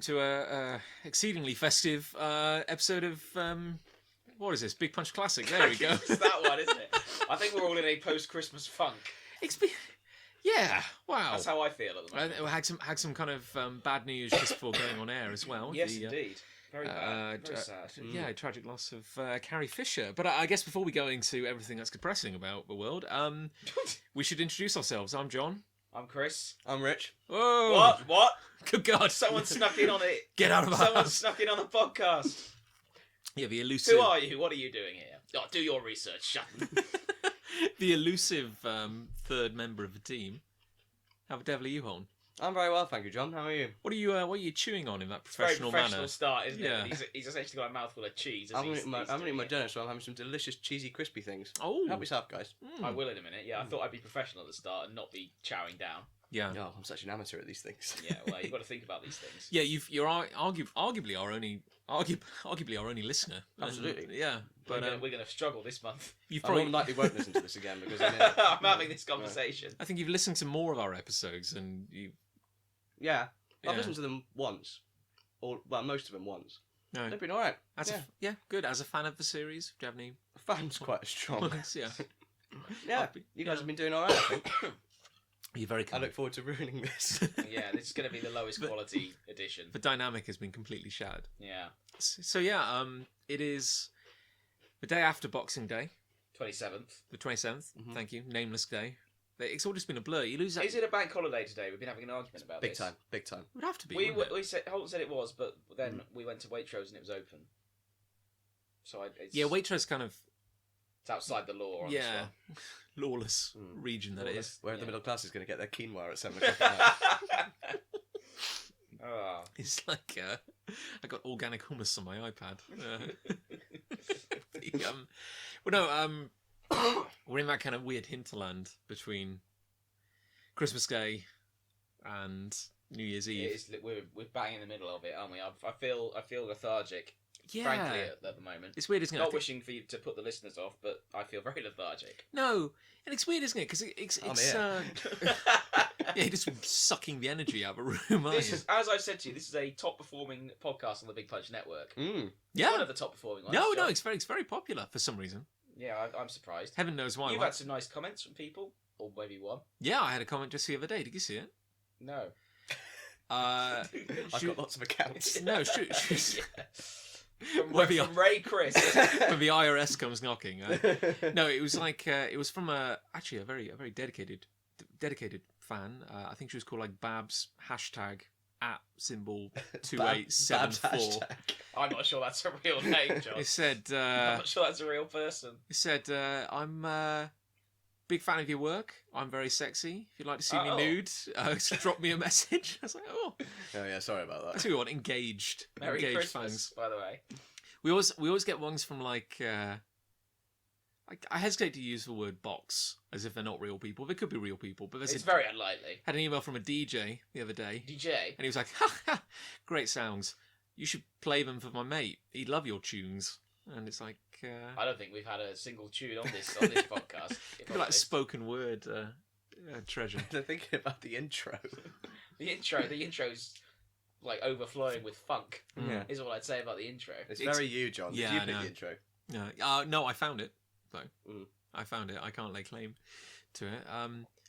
to a exceedingly festive episode of what is this? Big Punch Classic. There we go. It's that one, isn't it? I think we're all in a post-Christmas funk. Yeah. Wow. That's how I feel at the moment. We had some kind of bad news just before going on air as well. Yes, indeed. Very bad. Very sad. Yeah, tragic loss of Carrie Fisher. But I guess before we go into everything that's depressing about the world, we should introduce ourselves. I'm John. I'm Chris. I'm Rich. Whoa! What? Good God! Someone snuck in on it. Get out of our Someone house. snuck in on the podcast. Yeah, the elusive. Who are you? What are you doing here? Oh, do your research. Shut up. The elusive third member of the team. How the devil are you, Holton? I'm very well, thank you, John. How are you? What are you chewing on in that Very professional professional manner? start, isn't Yeah. it? He's essentially got a mouthful of cheese. I'm eating my dinner, so I'm having some delicious cheesy crispy things. Oh, Help yourself, guys. I will in a minute. Yeah, I thought I'd be professional at the start and not be chowing down. Yeah. Oh, I'm such an amateur at these things. Yeah, well, you've got to think about these things. Yeah, you're arguably our only listener. Absolutely. Yeah, but we're going to struggle this month. you've I probably. more than likely won't listen to this again because I'm having this conversation. I think you've listened to more of our episodes, and you. yeah, I've Yeah. listened to them once, or well, most of them once. No. They've been all right. Good. As a fan of the series, do you have any? Fan's quite strong. Yeah. Yeah, you guys have been doing all right. I think. You're very I kind. look forward to ruining this. Yeah, this is going to be the lowest quality edition. The dynamic has been completely shattered. Yeah. So yeah, it is the day after Boxing Day, 27th. the 27th. Mhm. Thank you, nameless day. It's all just been a blur. You lose that. Is it a bank holiday today? We've been having an argument about Big this. time, big time. It would have to be. We wouldn't it? Holton said it was, but then we went to Waitrose and it was open. So it's, Yeah, Waitrose kind of it's outside the law on this yeah, one. lawless region that it is. Where Yeah. the middle class is going to get their quinoa at 7 o'clock at night. Oh. It's like I got organic hummus on my iPad. We're in that kind of weird hinterland between Christmas Day and New Year's Eve. It is, we're bang in the middle of it, aren't we? I feel lethargic, Yeah, frankly, at the moment. it's weird, isn't it? I Not think- wishing for you to put the listeners off, but I feel very lethargic. No, and it's weird, isn't it? Because it's here. yeah, just sucking the energy out of a room. Aren't This you? is, as I said to you, this is a top performing podcast on the Big Punch Network. Mm. Yeah, One of the top performing ones. no, John. it's very popular for some reason. Yeah, I'm surprised. Heaven knows why. You've Why- had some nice comments from people, or maybe one. Yeah, I had a comment just the other day. Did you see it? No. I've got lots of accounts. No, shoot. Yeah. Where the- From Ray Chris. When the IRS comes knocking. No, it was like it was from a very dedicated fan. I think she was called like Babs #@ 2874. I'm not sure that's a real name, John. It said I'm not sure that's a real person. I'm a big fan of your work. I'm very sexy. If you'd like to see Oh. me nude, drop me a message. I was like, oh, Oh yeah, sorry about I that. tell you what, engaged Merry fans. Christmas, by the way. We always get ones from like I hesitate to use the word box as if they're not real people. They could be real people, but It's very unlikely. had an email from a DJ the other day, DJ. and he was like, "Ha ha, great sounds. You should play them for my mate. He'd love your tunes." And it's like I don't think we've had a single tune on this podcast. if could I'm be like honest. spoken word treasure. They're thinking about the intro. The intro's like overflowing with funk. Yeah. Is all I'd say about the intro. It's very you, John. Yeah, Did you I pick know. the intro? No, I found it though. Mm. I found it. I can't lay claim to it.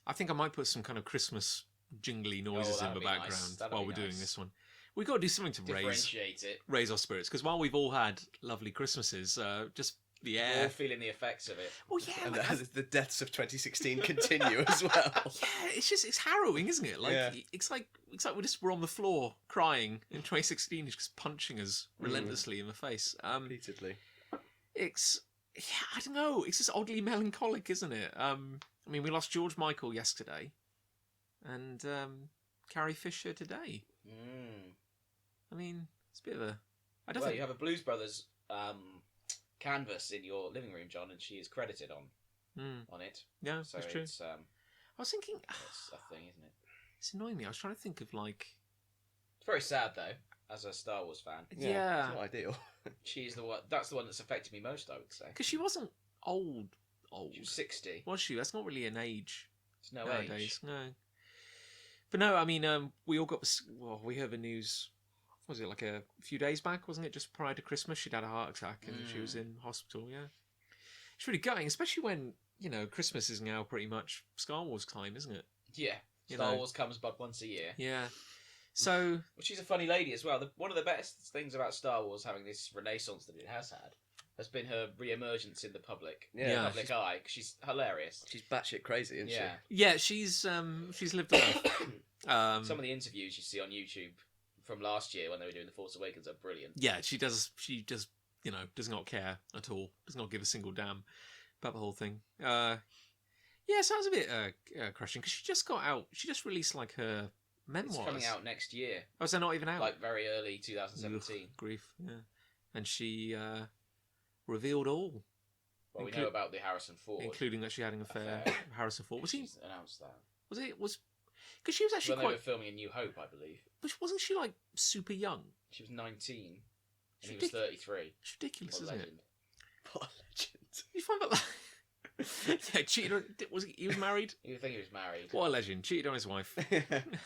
I think I might put some kind of Christmas jingly noises in that'd the be nice. background That'd while be we're doing nice. this one. We've got to do something to Differentiate it. raise our spirits, because while we've all had lovely Christmases, just the We're all air. feeling the effects of it. Well, yeah, And like, the deaths of 2016 continue as well. yeah, it's harrowing, isn't it? Like Yeah. it's like we're on the floor crying in 2016, he's just punching us relentlessly in the face. Repeatedly. It's I don't know. It's just oddly melancholic, isn't it? I mean, we lost George Michael yesterday, and Carrie Fisher today. Mm. I mean, it's a bit of a. I don't Well, think. you have a Blues Brothers canvas in your living room, John, and she is credited on it. Yeah, So that's true. it's I was thinking, it's a thing, isn't it? it's annoying me. I was trying to think of like. It's very sad though, as a Star Wars fan. Yeah, It's not ideal. She's the one. That's the one that's affected me most, I would say. because she wasn't old. She was 60. Was she? That's not really an age It's no nowadays. age. No. But no, I mean, we all got. Well, we heard the news was it like a few days back, wasn't it? Just prior to Christmas, she'd had a heart attack and she was in hospital. Yeah, it's really gutting, especially when Christmas is now pretty much Star Wars time, isn't it? Yeah. Star Wars comes but once a year. Yeah. So, well, she's a funny lady as well. One of the best things about Star Wars having this renaissance that it has had has been her re-emergence in the public, public eye. 'Cause she's hilarious. She's batshit crazy, isn't she? Yeah, she's lived a life. Some of the interviews you see on YouTube from last year when they were doing The Force Awakens are brilliant. Yeah, she does, does not care at all. Does not give a single damn about the whole thing. Yeah, so I was a bit crushing because she just got out. She just released like her memoirs. It's coming out next year. Oh, is that not even out? Like very early 2017. Ugh, grief, yeah. And she revealed all. Well, we know about the Harrison Ford, including that she had an affair with Harrison Ford. Was he? She's announced that. Was because she was actually when they were filming A New Hope, I believe. But wasn't she like super young? She was 19, and he was 33. It's ridiculous, isn't it? What a legend! You find that? Yeah, cheated on... He was married? You think he was married. What a legend. Cheated on his wife.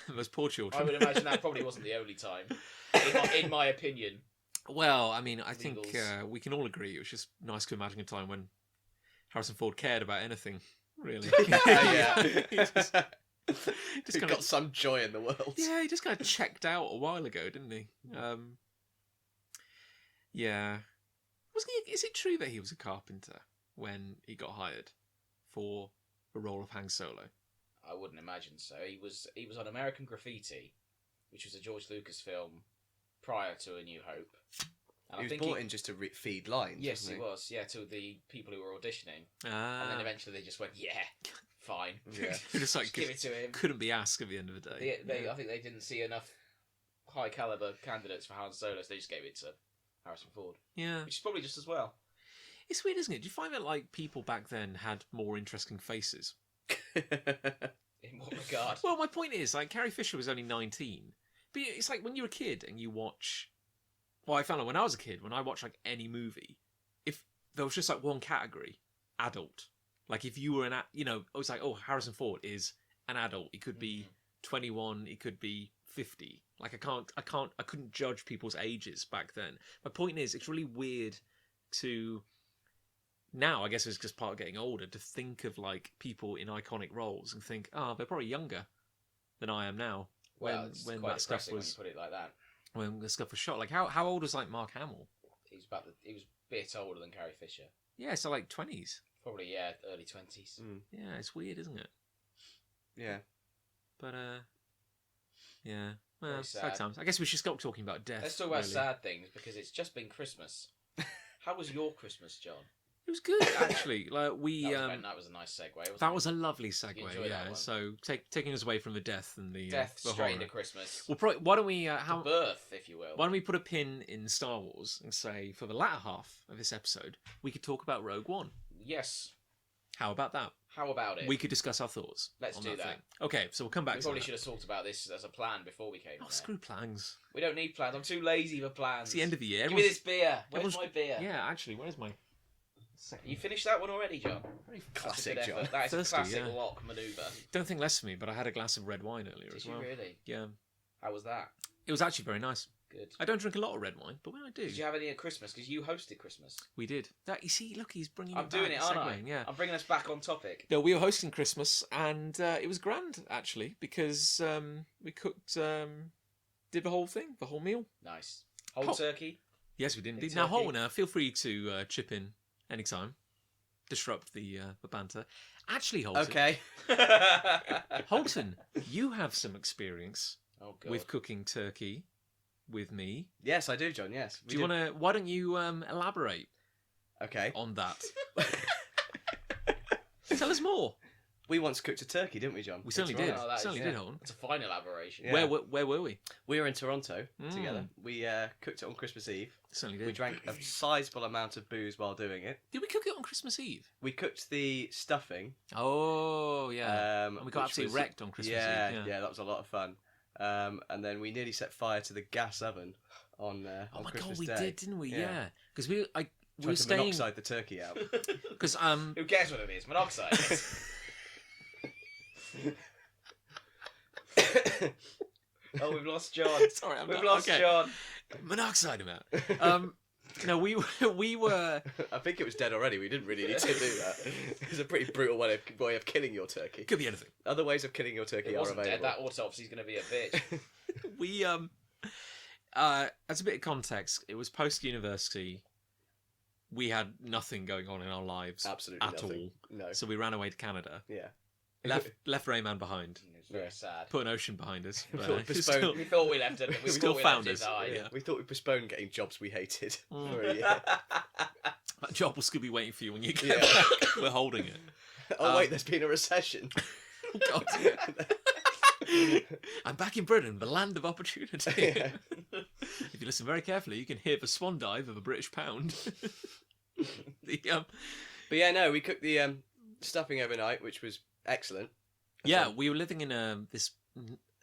Those poor children. I would imagine that probably wasn't the only time, in my opinion. Well, I mean, I think we can all agree it was just nice to imagine a time when Harrison Ford cared about anything, really. Yeah. He got some joy in the world. Yeah, he just kind of checked out a while ago, didn't he? Yeah. Wasn't he? Is it true that he was a carpenter when he got hired for the role of Han Solo? I wouldn't imagine so. He was on American Graffiti, which was a George Lucas film prior to A New Hope. And he was brought in just to feed lines. Yes, he was. Yeah, to the people who were auditioning. And then eventually they just went, yeah, fine. Yeah. Just like, give it to him. Couldn't be asked at the end of the day. I think they didn't see enough high caliber candidates for Han Solo, so they just gave it to Harrison Ford. Yeah. Which is probably just as well. It's weird, isn't it? Do you find that like people back then had more interesting faces? In what regard? Well, my point is, like, Carrie Fisher was only 19. But it's like when you're a kid and you watch... Well, I found out when I was a kid, when I watched like any movie, if there was just like one category, adult. Like if you were it was like, oh, Harrison Ford is an adult. He could be 21. He could be 50. Like I couldn't judge people's ages back then. My point is, it's really weird to now, I guess it's just part of getting older, to think of like people in iconic roles and think, oh, they're probably younger than I am now. When quite that stuff was, when you put it like that. When the stuff was shot, like how old was like Mark Hamill? He was a bit older than Carrie Fisher. Yeah, so like 20s. Probably early 20s. Yeah, it's weird, isn't it? Yeah. But yeah. Well, sad. sad times. I guess we should stop talking about death. Let's talk about sad things because it's just been Christmas. How was your Christmas, John? It was good, actually. Like that was a nice segue. Wasn't that it? was a lovely segue. Yeah. So taking us away from the death and the straight horror. into Christmas. Well, probably, why don't we birth, if you will? Why don't we put a pin in Star Wars and say for the latter half of this episode we could talk about Rogue One? Yes. How about that? How about it? We could discuss our thoughts. Let's do that. Thing. Okay, so we'll come back. We probably should have talked about this as a plan before we came. Screw plans. We don't need plans. I'm too lazy for plans. It's the end of the year. Give me this beer. Where's my beer? Yeah, actually, where's my? You finished that one already, John? Very classic, John. That is Thirsty, a classic lock manoeuvre. Don't think less of me, but I had a glass of red wine earlier as well. Did you really? Yeah. How was that? It was actually very nice. Good. I don't drink a lot of red wine, but when I do... Did you have any at Christmas? Because you hosted Christmas. We did. You see, look, he's bringing I'm doing it, aren't I? Yeah. I'm bringing us back on topic. No, we were hosting Christmas, and it was grand, actually, because we cooked... did the whole thing, the whole meal. Nice. Whole turkey? Yes, we did. Now, Holton, feel free to chip in anytime. Disrupt the banter. Actually, Holton. Okay. Holton, you have some experience God. with cooking turkey with me. Yes, I do, John. Yes. Do you want to? Why don't you elaborate? Okay. On that. Tell us more. We once cooked a turkey, didn't we, John? We certainly did. Oh, certainly did, Holton. It's a fine elaboration. Yeah. Where were we? We were in Toronto together. We cooked it on Christmas Eve. Certainly did. We drank a sizable amount of booze while doing it. Did we cook it on Christmas Eve? We cooked the stuffing. Oh, yeah. And we got which absolutely was- wrecked on Christmas yeah, Eve. Yeah, that was a lot of fun. And then we nearly set fire to the gas oven on Oh my Christmas God, we Day. did, didn't we? Yeah. Because we Tried were to staying. monoxide the turkey out. Because Who cares what it is? Monoxide. Oh, we've lost John. Sorry, We've lost John. Monoxide amount. No, we were. I think it was dead already. We didn't really need to do that. It's a pretty brutal way of killing your turkey. Could be anything. Other ways of killing your turkey It are wasn't available. dead. That autopsy's going to be a bitch. We as a bit of context, it was post university. We had nothing going on in our lives, Absolutely at nothing. all. No. So we ran away to Canada. Yeah. Left Rayman behind. It's very sad. Put an ocean behind us. We But, thought postponed- We thought we left it. We Still thought we found left us. it die. Yeah. We thought we'd postpone getting jobs we hated Mm. for a year. that job will still be waiting for you when you get Yeah. back. We're holding it. Oh wait, there's been a recession. Oh, God. I'm back in Britain, the land of opportunity. Yeah. If you listen very carefully, you can hear the swan dive of a British pound. But yeah, no, we cooked the stuffing overnight, which was excellent. Yeah, we were living in this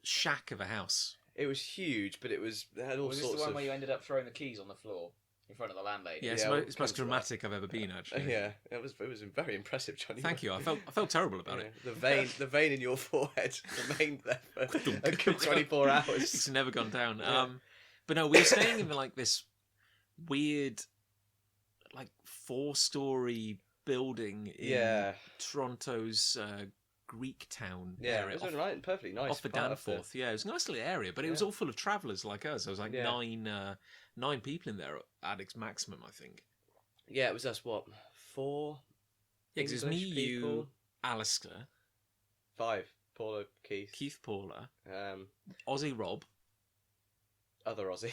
shack of a house. It was huge, but it had all Was this sorts the one of. where you ended up throwing the keys on the floor in front of the landlady? Yeah, Yeah, it's we'll it's come most to that. dramatic I've ever been, actually. Yeah, it was very impressive, Johnny. Thank you. I felt terrible about Yeah, it. the vein in your forehead remained there for a good 24 It's hours. never gone down. Yeah. But no, we were staying in like this weird, like 4-story building in Yeah, Toronto's Greek town yeah, area. it was right and perfectly nice. Off the part of Danforth, yeah, it was a nice little area, but it was Yeah. all full of travellers like us. There was like Yeah. nine people in there at its maximum, I think. Yeah, it was us. What 4? Yeah, 'cause it was me, English you, people? Alistair, 5. Paula, Keith, Keith, Paula, um, Aussie Rob. other Aussie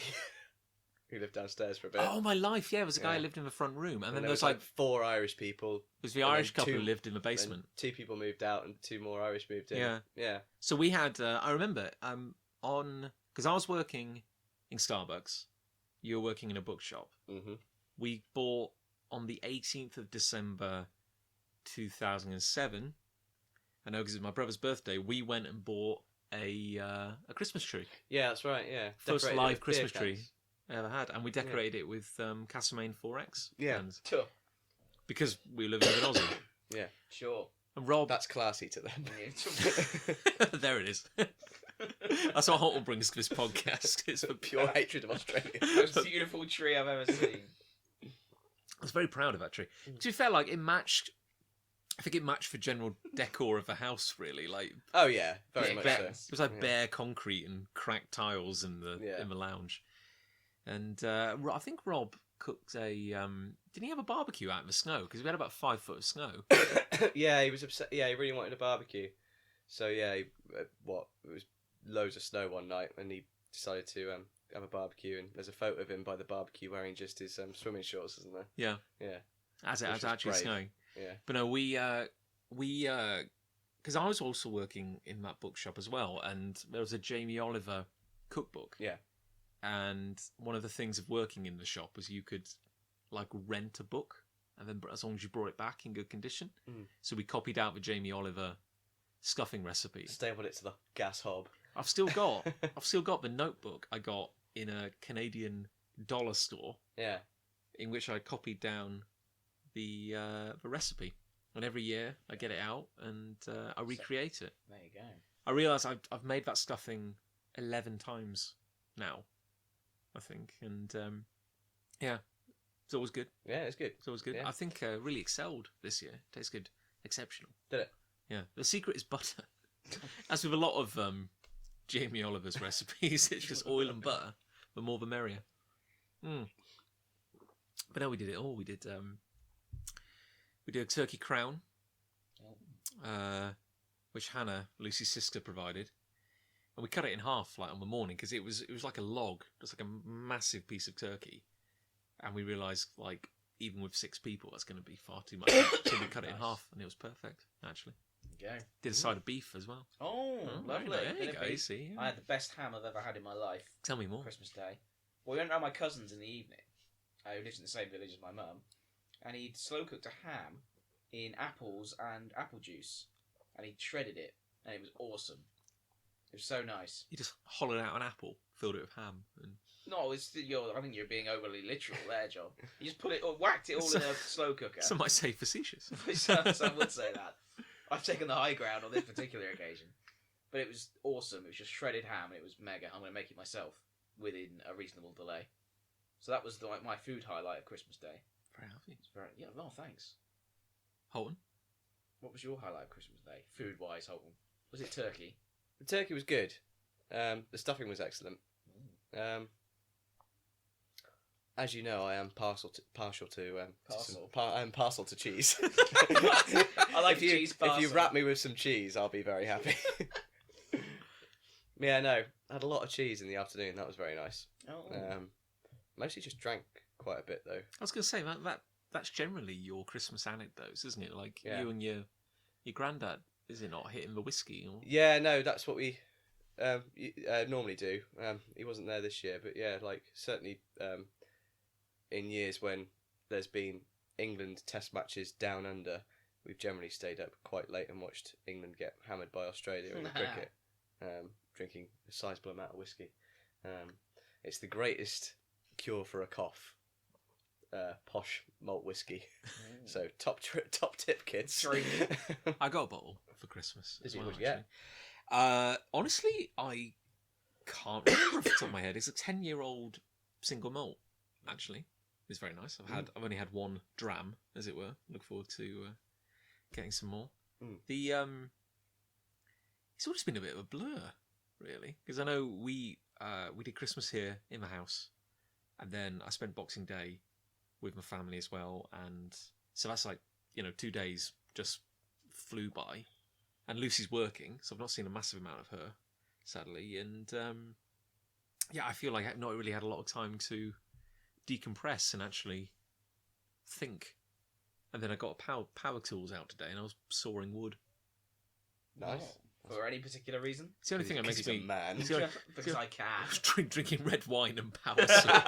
who lived downstairs for a bit. Oh my life, yeah, it was a guy Yeah. who lived in the front room, and then there there was like 4 Irish people. it was the and then Irish couple who 2 lived in the and basement. 2 people moved out, and 2 more Irish moved in. Yeah. yeah. So we had, I remember, because I was working in Starbucks, you were working in a bookshop. Mm-hmm. We bought on the 18th of December 2007. I know because it was my brother's birthday. We went and bought a Christmas tree, Yeah, that's right. Yeah, first Decorated it live with Christmas beer tree cans. I ever had, and we decorated it with Castlemaine 4X. Yeah. and Sure. because we live in Aussie. Yeah, Sure. And Rob, that's classy to them. there it is. That's what Holton brings to this podcast. It's for Pure hatred of Australia. Most beautiful tree I've ever seen. I was very proud of that tree. To be fair, like it matched. I think it matched the general decor of the house. Really, like Oh yeah, very Yeah, much bare- so. it was like Yeah. bare concrete and cracked tiles in the Yeah. lounge. And I think Rob cooked a. Didn't he have a barbecue out in the snow? Because we had about 5 foot of snow. Yeah, he was upset. Yeah, he really wanted a barbecue. So yeah, it was loads of snow one night, and he decided to have a barbecue. And there's a photo of him by the barbecue wearing just his swimming shorts, isn't there? Yeah, Yeah, as Which it was actually brave. snowing. yeah. But no, we because I was also working in that bookshop as well, and there was a Jamie Oliver cookbook. Yeah. And one of the things of working in the shop was you could like rent a book, and then as long as you brought it back in good condition. Mm. So we copied out the Jamie Oliver stuffing recipe. Stapled it to the gas hob. I've still got the notebook I got in a Canadian dollar store, Yeah, in which I copied down the recipe. And every year I get it out and I recreate it. There you go. I realise I've made that stuffing 11 times now, I think, and yeah, it's always good. yeah, it's good. It's always good. Yeah. I think really excelled this year. Tastes good, exceptional. Did it? Yeah. The secret is butter. As with a lot of Jamie Oliver's recipes, it's just oil and butter, the more the merrier. Mm. But no, we did it all. We did a turkey crown, which Hannah, Lucy's sister, provided, and we cut it in half like on the morning because it was like a log, just like a massive piece of turkey, and we realised like even with 6 people that's going to be far too much, so we cut it in Nice. half, and it was perfect actually. There you go. Did a side of beef as well. Oh, very lovely. nice. There Bit you of go. You beef. see, I had the best ham I've ever had in my life. Tell me more. Christmas Day. Well, we went round my cousin's in the evening, who lives in the same village as my mum, and he'd slow cooked a ham in apples and apple juice, and he shredded it, and it was awesome. It was so nice. You just hollowed out an apple, filled it with ham, and No, I think you're being overly literal there, John. You just put it, or whacked it all in a slow cooker. some might say facetious. Some would say that. I've taken the high ground on this particular occasion. But it was awesome. It was just shredded ham, and it was mega. I'm going to make it myself within a reasonable delay. So that was my food highlight of Christmas Day. Very happy. It's thanks. Holton? What was your highlight of Christmas Day, food-wise, Holton? Was it turkey? The turkey was good. The stuffing was excellent. As you know, I am partial to I am partial to cheese. I like cheese parcel. If you wrap me with some cheese, I'll be very happy. Yeah, no, I had a lot of cheese in the afternoon. That was very nice. Mostly just drank quite a bit though. I was going to say that's generally your Christmas anecdotes, isn't it? Like Yeah. you and your granddad, is it not, hitting the whiskey? Or... Yeah, no, that's what we normally do. He wasn't there this year, but yeah, like certainly in years when there's been England Test matches down under, we've generally stayed up quite late and watched England get hammered by Australia in the cricket, drinking a sizable amount of whiskey. It's the greatest cure for a cough. Posh malt whiskey. So top tip, kids. Drink. I got a bottle for Christmas. Did as you? well, Yeah. actually. Honestly, I can't remember off the top of my head. It's a 10-year-old single malt. Actually, it's very nice. I've only had one dram, as it were. Look forward to getting some more. The it's all just been a bit of a blur, really, because I know we did Christmas here in the house, and then I spent Boxing Day with my family as well, and so that's like 2 days just flew by, and Lucy's working, so I've not seen a massive amount of her, sadly, and I feel like I've not really had a lot of time to decompress and actually think. And then I got power tools out today, and I was sawing wood. Nice. For any particular reason? It's the only thing that makes me a man. Because I can. drinking red wine and power sawing.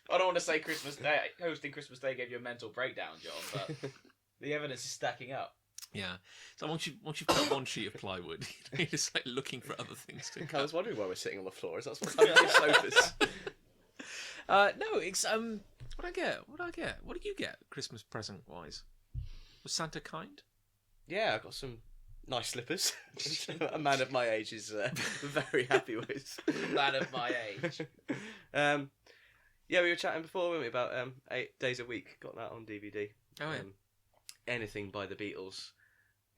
I don't want to say Christmas Day. Hosting Christmas Day gave you a mental breakdown, John, but the evidence is stacking up. Yeah. So once you've cut one sheet of plywood, you're just like looking for other things to I cut. was wondering why we're sitting on the floor. Is that what's happening with sofas? No, it's what I get. What do you get Christmas present wise? Was Santa kind? Yeah, I got some nice slippers. A man of my age is very happy with. Man of my age. Yeah, we were chatting before, weren't we, about 8 Days a Week. Got that on DVD. Oh yeah. Anything by the Beatles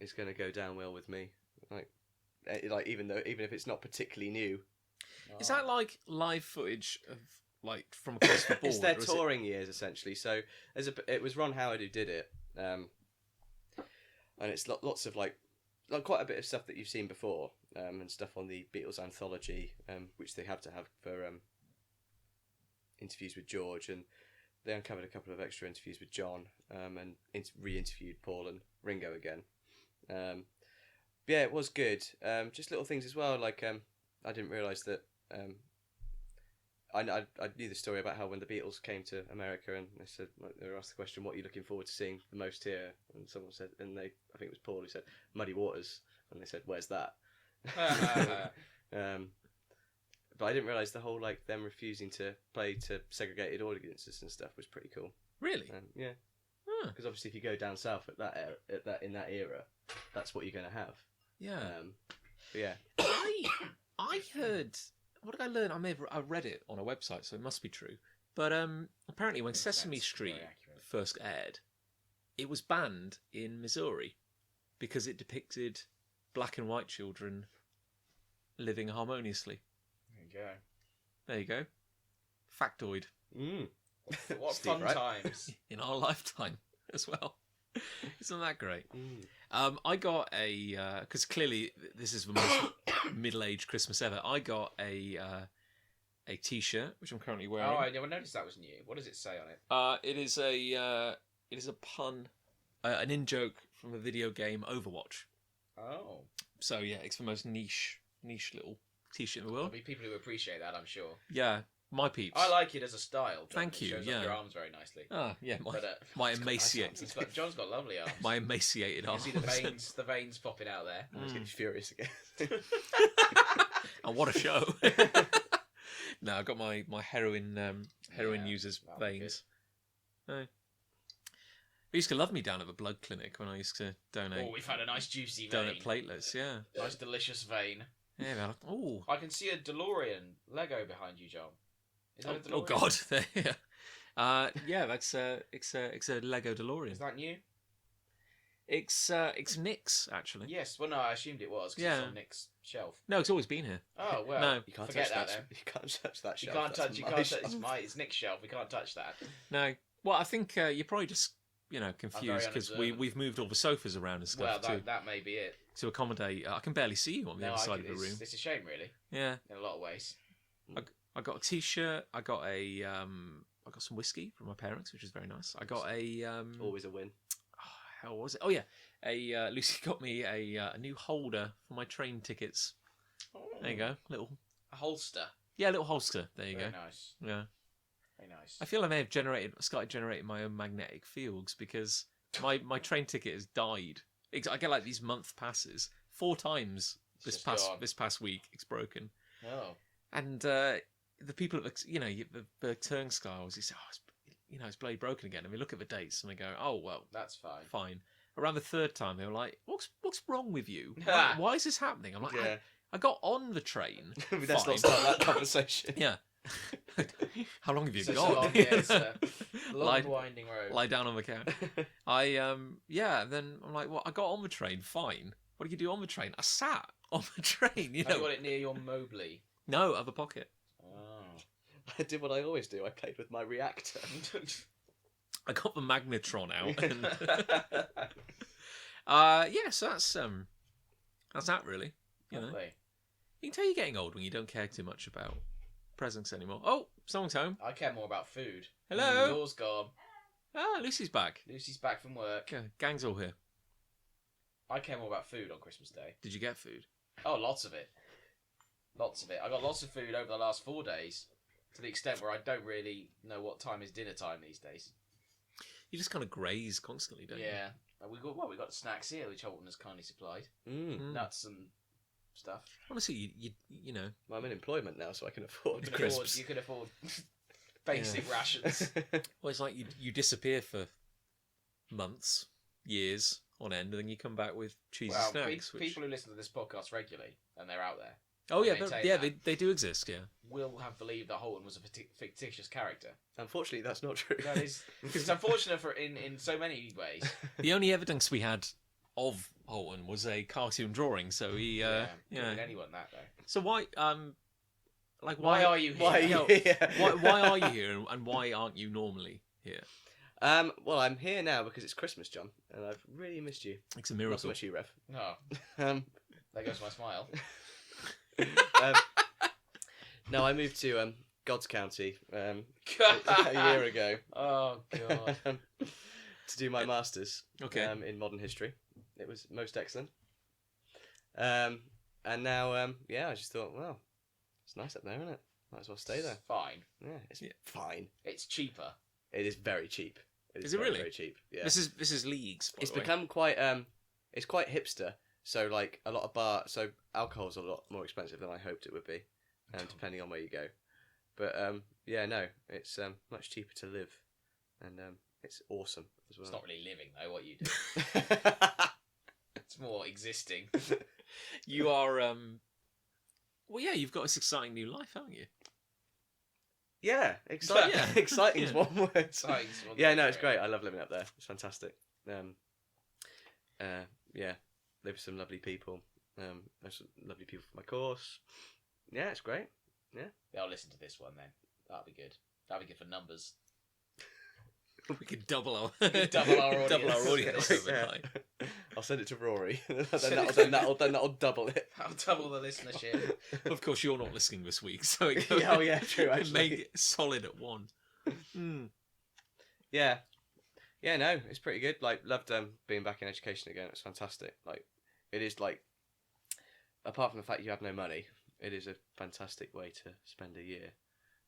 is going to go down well with me. Like even if it's not particularly new. Is that like live footage of like from across the board? It's their or is touring years essentially. So it was Ron Howard who did it, and it's lots of like quite a bit of stuff that you've seen before, and stuff on the Beatles anthology, which they have to have for interviews with George, and they uncovered a couple of extra interviews with John, and re-interviewed Paul and Ringo again. Yeah, it was good. Just little things as well, like I didn't realise that. I knew the story about how when the Beatles came to America and they were asked the question, "What are you looking forward to seeing the most here?" And someone said, I think it was Paul who said, "Muddy Waters," and they said, "Where's that?" But I didn't realise the whole like them refusing to play to segregated audiences and stuff was pretty cool. Really? Yeah. Because obviously, if you go down south in that era, that's what you're going to have. Yeah. But yeah. I heard. What did I learn? I read it on a website, so it must be true. But apparently, when Sesame Street first aired, it was banned in Missouri because it depicted black and white children living harmoniously. There you go. Factoid. What Steve, fun right? times. In our lifetime as well. Isn't that great? I got because clearly this is the most middle-aged Christmas ever. I got a T-shirt which I'm currently wearing. Oh, I never noticed that was new. What does it say on it? It is a pun, an in-joke from the video game Overwatch. Oh, So yeah, it's the most niche little T-shirt in the there'll world. be people who appreciate that, I'm sure. Yeah, my peeps. I like it as a style. John. Thank you, It shows yeah. off your arms very nicely. Ah, yeah, my He's got nice emaciated, arms. John's got lovely arms. my emaciated You arms. can see the veins popping out there. I was getting furious again. And what a show! No, I got my heroin Yeah, users that'll be veins. They used to love me down at the blood clinic when I used to donate. Oh, we've had a nice juicy vein. Donate platelets, yeah. Nice delicious vein. Yeah, they're like, oh. I can see a DeLorean Lego behind you, John. Is that a DeLorean? Oh God, yeah, that's it's a Lego DeLorean. Is that new? It's Nick's actually. Yes. Well, no, I assumed it was because it's on Nick's shelf. No, it's always been here. Oh well. No, You can't Forget touch that. that. Then. You can't touch that You shelf. can't That's touch. You my can't shelf. touch. It's Nick's shelf. We can't touch that. no. Well, I think you're probably just confused because unobservant. we've moved all the sofas around and Well, stuff too that may be it. to accommodate. I can barely see you on the No, other side of the room. It's a shame, really, Yeah, in a lot of ways. I got a T-shirt. I got I got some whiskey from my parents, which is very nice. I got a Always a win. how was it? Oh yeah, Lucy got me a new holder for my train tickets. Oh. There you go, little A holster. little holster. There you Very go. nice. Yeah, Very nice. I feel I may have started generating my own magnetic fields because my train ticket has died. I get like these month passes 4 times It's just this past week. It's broken, Oh. and the people at the turnstiles, he said, oh, it's bloody broken again. And we look at the dates and we go, oh well, That's fine. fine. Around the 3rd time, they were like, what's wrong with you? Ah. Why is this happening? I'm like, Yeah. I got on the train. Let's fine. not start that conversation. Yeah. How long have you So got? long, yeah, it's a long, lie, winding road. lie down on the couch. Then I'm like, well, I got on the train, fine. What did you do on the train? I sat on the train, Have you got it near your Mobley? No, other pocket. Oh. I did what I always do. I played with my reactor. I got the magnetron out. And, so that's that really. You know, Lovely. you can tell you're getting old when you don't care too much about presents anymore. Oh, someone's home. I care more about food. Hello. Yours gone. Ah, Lucy's back. Lucy's back from work. Okay, gang's all here. I care more about food on Christmas Day. Did you get food? Oh, lots of it. Lots of it. I got lots of food over the last 4 days, to the extent where I don't really know what time is dinner time these days. You just kind of graze constantly, don't you? Yeah. We got snacks here, which Holton has kindly supplied. Mm. Nuts and stuff. Honestly, you know. Well, I'm in employment now, so I can afford You crisps. can afford basic rations. Well, it's like you disappear for months, years on end, and then you come back with cheesy Well, snacks. people who listen to this podcast regularly, and they're out there, Oh yeah, maintain yeah, that. they do exist. Yeah, will have believed that Holton was a fictitious character. Unfortunately, that's not true. That is, it's unfortunate for in so many ways. the only evidence we had of Holton was a cartoon drawing. So he, Couldn't yeah. mean anyone that though. So why Why are you here? Why? you know, Yeah. why are you here, and why aren't you normally here? Well, I'm here now because it's Christmas, John, and I've really missed you. It's a Not so miracle. much you, Rev. No, Um, there goes my smile. um, no, I moved to God's County a year ago Oh god. to do my masters. Okay. In modern history, it was most excellent. And now, I just thought, well, it's nice up there, isn't it? Might as well stay there. It's fine. Yeah, it's fine. It's cheaper. It is very cheap. Is it very, really? very cheap? Yeah. This is leagues. By It's the way. become quite it's quite hipster. So like a lot of so alcohol's a lot more expensive than I hoped it would be, depending on where you go. But it's much cheaper to live, and it's awesome as well. It's not really living though. What you do. It's more existing. You are well, yeah, you've got this exciting new life, haven't you? Yeah, exciting. Yeah. Exciting is Yeah. one word. Exciting is one Yeah, word no, for it's it. great. I love living up there. It's fantastic. Live with some lovely people. There's some lovely people for my course. Yeah, it's great. Yeah, I'll listen to this one then. That'll be good. That'll be good for numbers. We could double our double our audience. double our audience Yeah. overnight. I'll send it to Rory. then that'll double it. I'll double the listenership. Of course, you're not listening this week, so it Yeah, true. Actually, make it solid at 1. Mm. Yeah, no, it's pretty good. Like, loved being back in education again. It's fantastic. Like, it is like, apart from the fact you have no money, it is a fantastic way to spend a year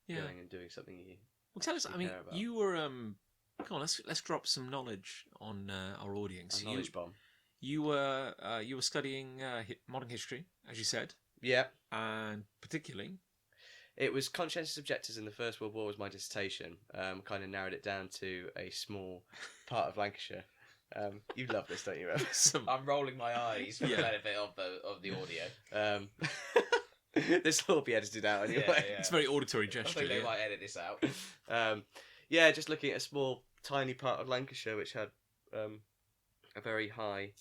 going and doing something you. Well, tell us. you I mean, care about. you were Come on, let's drop some knowledge on our audience. A knowledge bomb. You were studying modern history, as you said, Yeah. and particularly It was conscientious objectors in the First World War was my dissertation. Kind of narrowed it down to a small part of Lancashire. You love this, don't you, Rev? I'm rolling my eyes for the Yeah. benefit of the audio. This will all be edited out anyway. Yeah. It's a very auditory I gesture. think they Yeah. might edit this out. Yeah, just looking at a small, tiny part of Lancashire which had a very high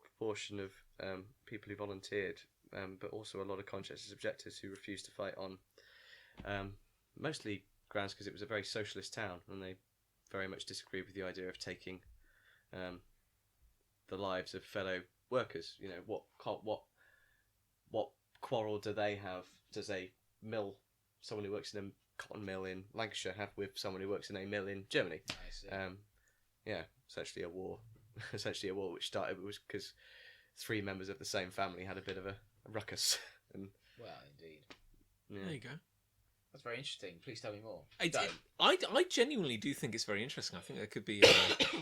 proportion of people who volunteered, but also a lot of conscientious objectors who refused to fight on mostly grounds because it was a very socialist town, and they very much disagreed with the idea of taking the lives of fellow workers. You know, what quarrel do they have? Does someone who works in a cotton mill in Lancashire have with someone who works in a mill in Germany? I see. Essentially a war. Essentially a war which started was because 3 members of the same family had a bit of a ruckus. And Well, indeed. yeah. There you go. That's very interesting. Please tell me more. I genuinely do think it's very interesting. I think there could be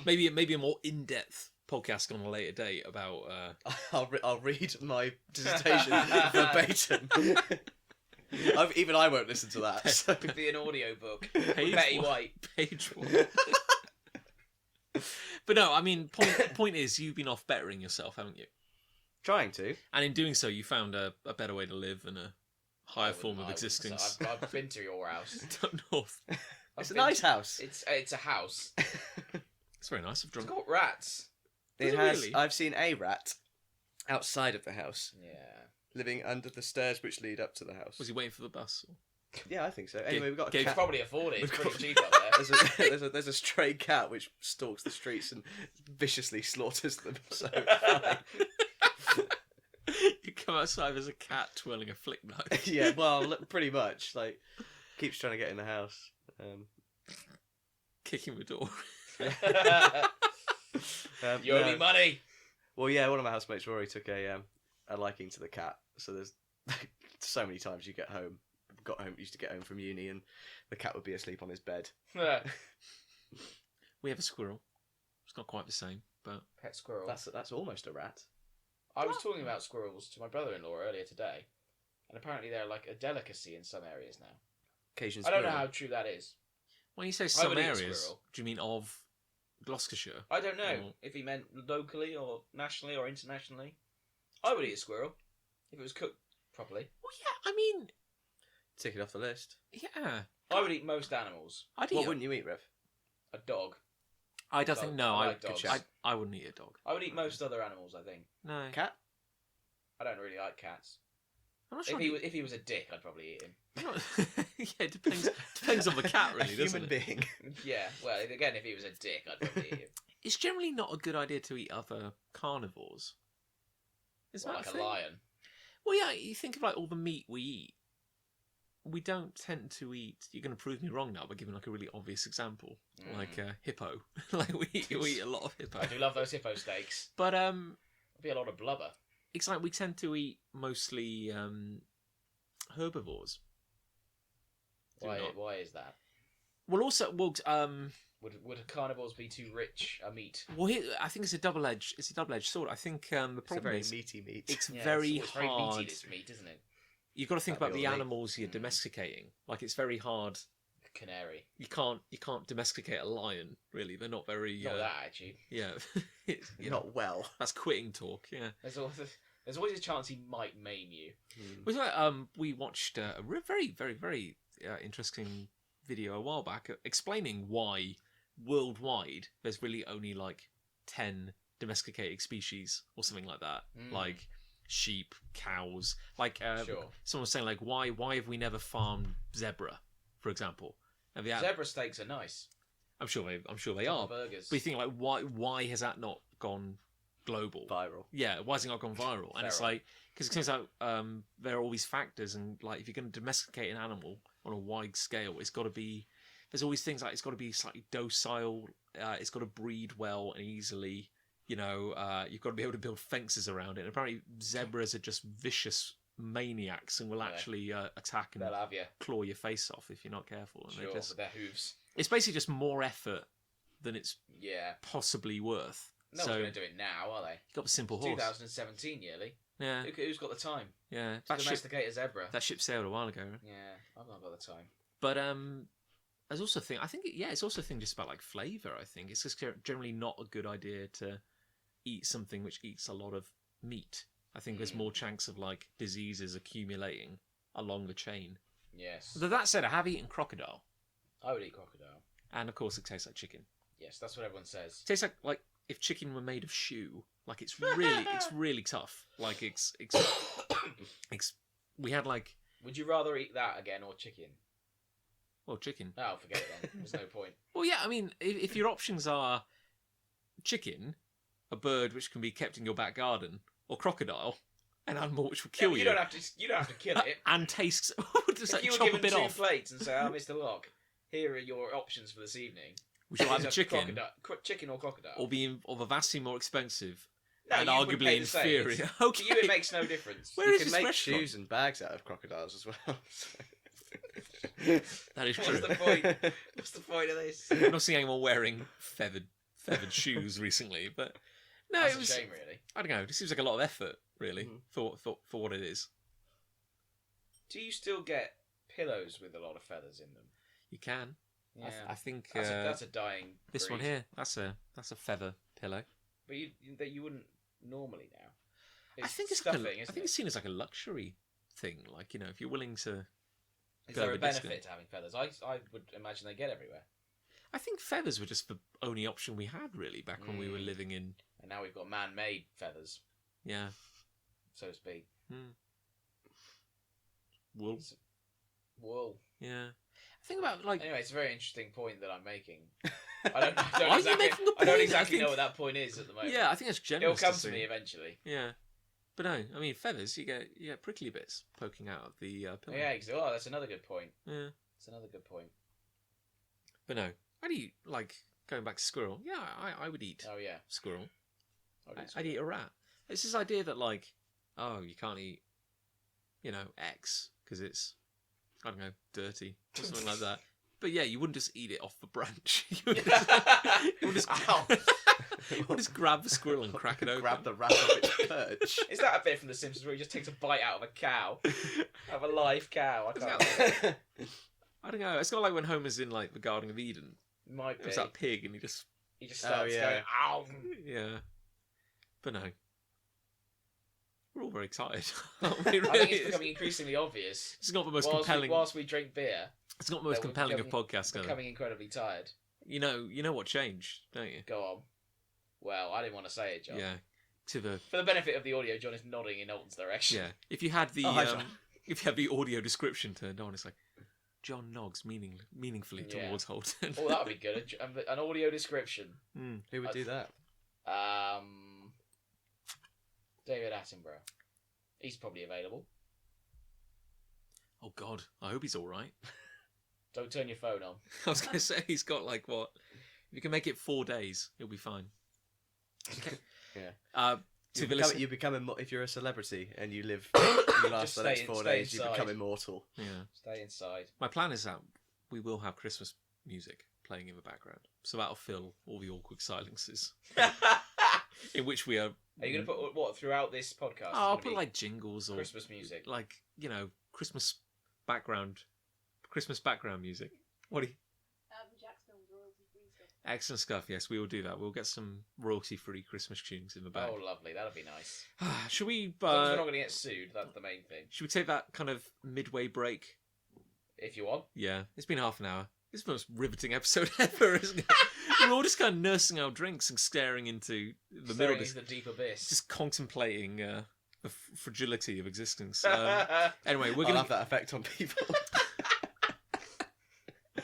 maybe a more in-depth podcast on a later date about. I'll read my dissertation verbatim. Even I won't listen to that. So. Could be an audio book. Page Betty one. White. Page 1. But no, I mean, point is, you've been off bettering yourself, haven't you? Trying to. And in doing so, you found a better way to live and a higher form of existence. I've been to your house. Up north. It's a nice house. It's a house. It's very nice. I've It's drunk. got rats. Does It it has. really? I've seen a rat outside of the house, Yeah. living under the stairs which lead up to the house. Was he waiting for the bus? Or... Yeah, I think so. Anyway, we've got a Gave- You cat. probably afford it. It's We've pretty got- cheap up there. There's a stray cat which stalks the streets and viciously slaughters them. So You come outside as a cat twirling a flick knife. yeah, well, pretty much. Like, keeps trying to get in the house. Kicking the door. You owe me no. money. Well, yeah, one of my housemates, Rory, took a liking to the cat. So there's so many times you used to get home from uni, and the cat would be asleep on his bed. We have a squirrel. It's not quite the same, but Pet squirrel. That's almost a rat. I was talking about squirrels to my brother-in-law earlier today, and apparently they're like a delicacy in some areas now. Cajun I don't know squirrel. how true that is. when you say I some would eat a areas, squirrel. do you mean of Gloucestershire? I don't know Oh. if he meant locally or nationally or internationally. I would eat a squirrel if it was cooked properly. Well, yeah, I mean, Tick it off the list. yeah. I would eat most animals. I'd What eat. wouldn't you eat, Rev? A dog. I don't dog. think. No, I I, like dogs. I wouldn't eat a dog. I would eat most other animals. I think. No, Cat? I don't really like cats. I'm not If sure. if he was a dick, I'd probably eat him. Yeah, it depends on the cat, really, a doesn't human it? being. Yeah. Well, again, if he was a dick, I'd probably eat him. It's generally not a good idea to eat other carnivores. Is Well, that like a a thing? lion. Well, yeah. You think of like all the meat we eat. We don't tend to eat. You're going to prove me wrong now by giving like a really obvious example, like hippo. Like we eat a lot of hippo. I do love those hippo steaks. But There'd be a lot of blubber. it's like we tend to eat mostly herbivores. Do we not? Why is that? Well, also, Would carnivores be too rich a meat? I think it's a double-edged. It's a double-edged sword. I think the It's a problem very is meaty meat. it's Yeah, very it's very hard. meaty, this meat, isn't it? You've got to think That'd about be the all right. animals you're domesticating. Like it's very hard. Canary. You can't domesticate a lion. Really, they're not very. Not that actually. Yeah, Not well. that's quitting talk. Yeah. There's always a chance he might maim you. Was like, we watched a very, very, very interesting video a while back explaining why worldwide there's really only like 10 domesticated species or something like that, like sheep, cows. Like Sure. someone was saying, like why have we never farmed zebra, for example? And Zebra steaks are nice. I'm sure they Top are. of burgers. But you think like why has that not gone global? Viral. Yeah, why has it not gone viral? And it's Feral. like, because it turns out there are all these factors, and like if you're going to domesticate an animal on a wide scale, it's got to be. There's always things like it's got to be slightly docile. It's got to breed well and easily. You know, you've got to be able to build fences around it. And apparently, zebras are just vicious maniacs and will Yeah. actually attack and They'll have you. claw your face off if you're not careful. And Sure, they just, with their hooves. it's basically just more effort than it's Yeah. possibly worth. No so one's going to do it now, are they? you've got the simple horse. 2017 yearly. Yeah. Who's got the time Yeah. to domesticate a zebra? That ship sailed a while ago. Right? Yeah, I've not got the time. But there's also a thing. I think it's also a thing just about like flavour. I think it's just generally not a good idea to eat something which eats a lot of meat. I think there's more chance of like diseases accumulating along the chain. Yes. Though that said, I have eaten crocodile, I would eat crocodile. and of course it tastes like chicken. Yes, that's what everyone says. It tastes like if chicken were made of shoe. Like it's really tough. Like it's we had like Would you rather eat that again or chicken? well chicken. Oh, forget it then. There's no point. Well, yeah, I mean, if your options are chicken, a bird which can be kept in your back garden, or crocodile, an animal which will kill Yeah, you. You don't have to kill it. And tastes. Just If like you were chop a given bit two off. plates and say, "Oh, Mr. Locke, here are your options for this evening." Would you like Is the it chicken, chicken or crocodile? or be of a vastly more expensive No, and you would pay arguably the same. inferior? Okay. To you, it makes no difference. Where You is can this make restaurant? shoes and bags out of crocodiles as well. That is What's true. the point? What's the point of this? I'm not seeing anyone wearing feathered shoes recently, but no, That's it was. a shame, really. I don't know. It seems like a lot of effort, really, Mhm. for what it is. Do you still get pillows with a lot of feathers in them? You can. Yeah, I think that's a dying. this one breed. here. That's a feather pillow. But you wouldn't normally now. I think it's stuffing, like I isn't think it? it's seen as like a luxury thing. Like if you're willing to. Is go there a with benefit discount. to having feathers? I would imagine they get everywhere. I think feathers were just the only option we had really back when we were living in. And now we've got man-made feathers, Yeah. so to speak. Wool. Wool. Yeah. Think about like. Anyway, it's a very interesting point that I'm making. I don't Are you exactly, making a I don't point? exactly I know think- what that point is at the moment. Yeah, I think that's It'll generous. come to to say. me eventually. Yeah. But no, I mean feathers. You get prickly bits poking out of the pillow. Yeah, exactly. Oh, that's another good point. Yeah. That's another good point. But no, I'd eat like going back to squirrel. Yeah, I would eat Oh yeah. squirrel. I'd eat I'd eat a rat. It's this idea that like, oh, you can't eat, X because it's, I don't know, dirty or something like that. But yeah, you wouldn't just eat it off the branch. You would just, Ow. you would just grab the squirrel and crack it open. Grab the rat off its perch. Is that a bit from The Simpsons where he just takes a bite out of a cow? Out of a live cow? I can't remember. I don't know. It's not like when Homer's in like the Garden of Eden. Might be. It's that pig and he just, He just starts yeah. going, ow. yeah. But no. We're all very tired. Aren't we, I think really? it's becoming increasingly obvious. It's not the most Whilst compelling. whilst we drink beer, It's not the most that we're compelling of podcasts, though. becoming incredibly tired. You know what changed, don't you? Go on. Well, I didn't want to say it, John. Yeah. To the For the benefit of the audio, John is nodding in Alton's direction. yeah. If you had the Oh, hi, John. if you had the audio description turned on, it's like John nods meaningfully Yeah. towards Holton. Oh, that would be good. An audio description. Who would do that? David Attenborough. He's probably available. Oh God, I hope he's all right. Don't turn your phone on. I was going to say he's got like what? If you can make it 4 days, he'll be fine. Okay. Yeah. To the listen- You become if you're a celebrity and you live you last Just the next stay- 4 stay days, you inside. become immortal. yeah. Stay inside. My plan is that we will have Christmas music playing in the background, so that'll fill all the awkward silences in which we are. Are you going to put what throughout this podcast? Oh, I'll put like jingles or Christmas music. like Christmas background music. What do you? Jack's films royalty-free stuff. Excellent stuff. Yes, we will do that. We'll get some royalty-free Christmas tunes in the back. Oh, lovely. That'd be nice. Should we? As long as we're not going to get sued. That's the main thing. Should we take that kind of midway break? If you want. Yeah, it's been half an hour. It's the most riveting episode ever, isn't it? We're all just kind of nursing our drinks and staring into the middle, Staring into the deep abyss. just contemplating the fragility of existence. Anyway, we're I'll gonna. have that effect on people.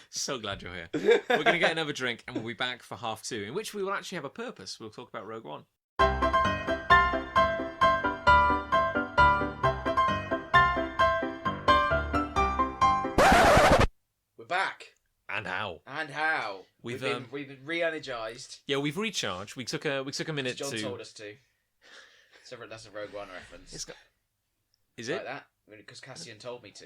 So glad you're here. We're gonna get another drink, and we'll be back for half 2, in which we will actually have a purpose. We'll talk about Rogue One. We're back. And how? And how? We've been re-energized. Yeah, we've recharged. We took a minute John to. told us to. That's a Rogue One reference. Is Like it? that? Because Cassian told me to.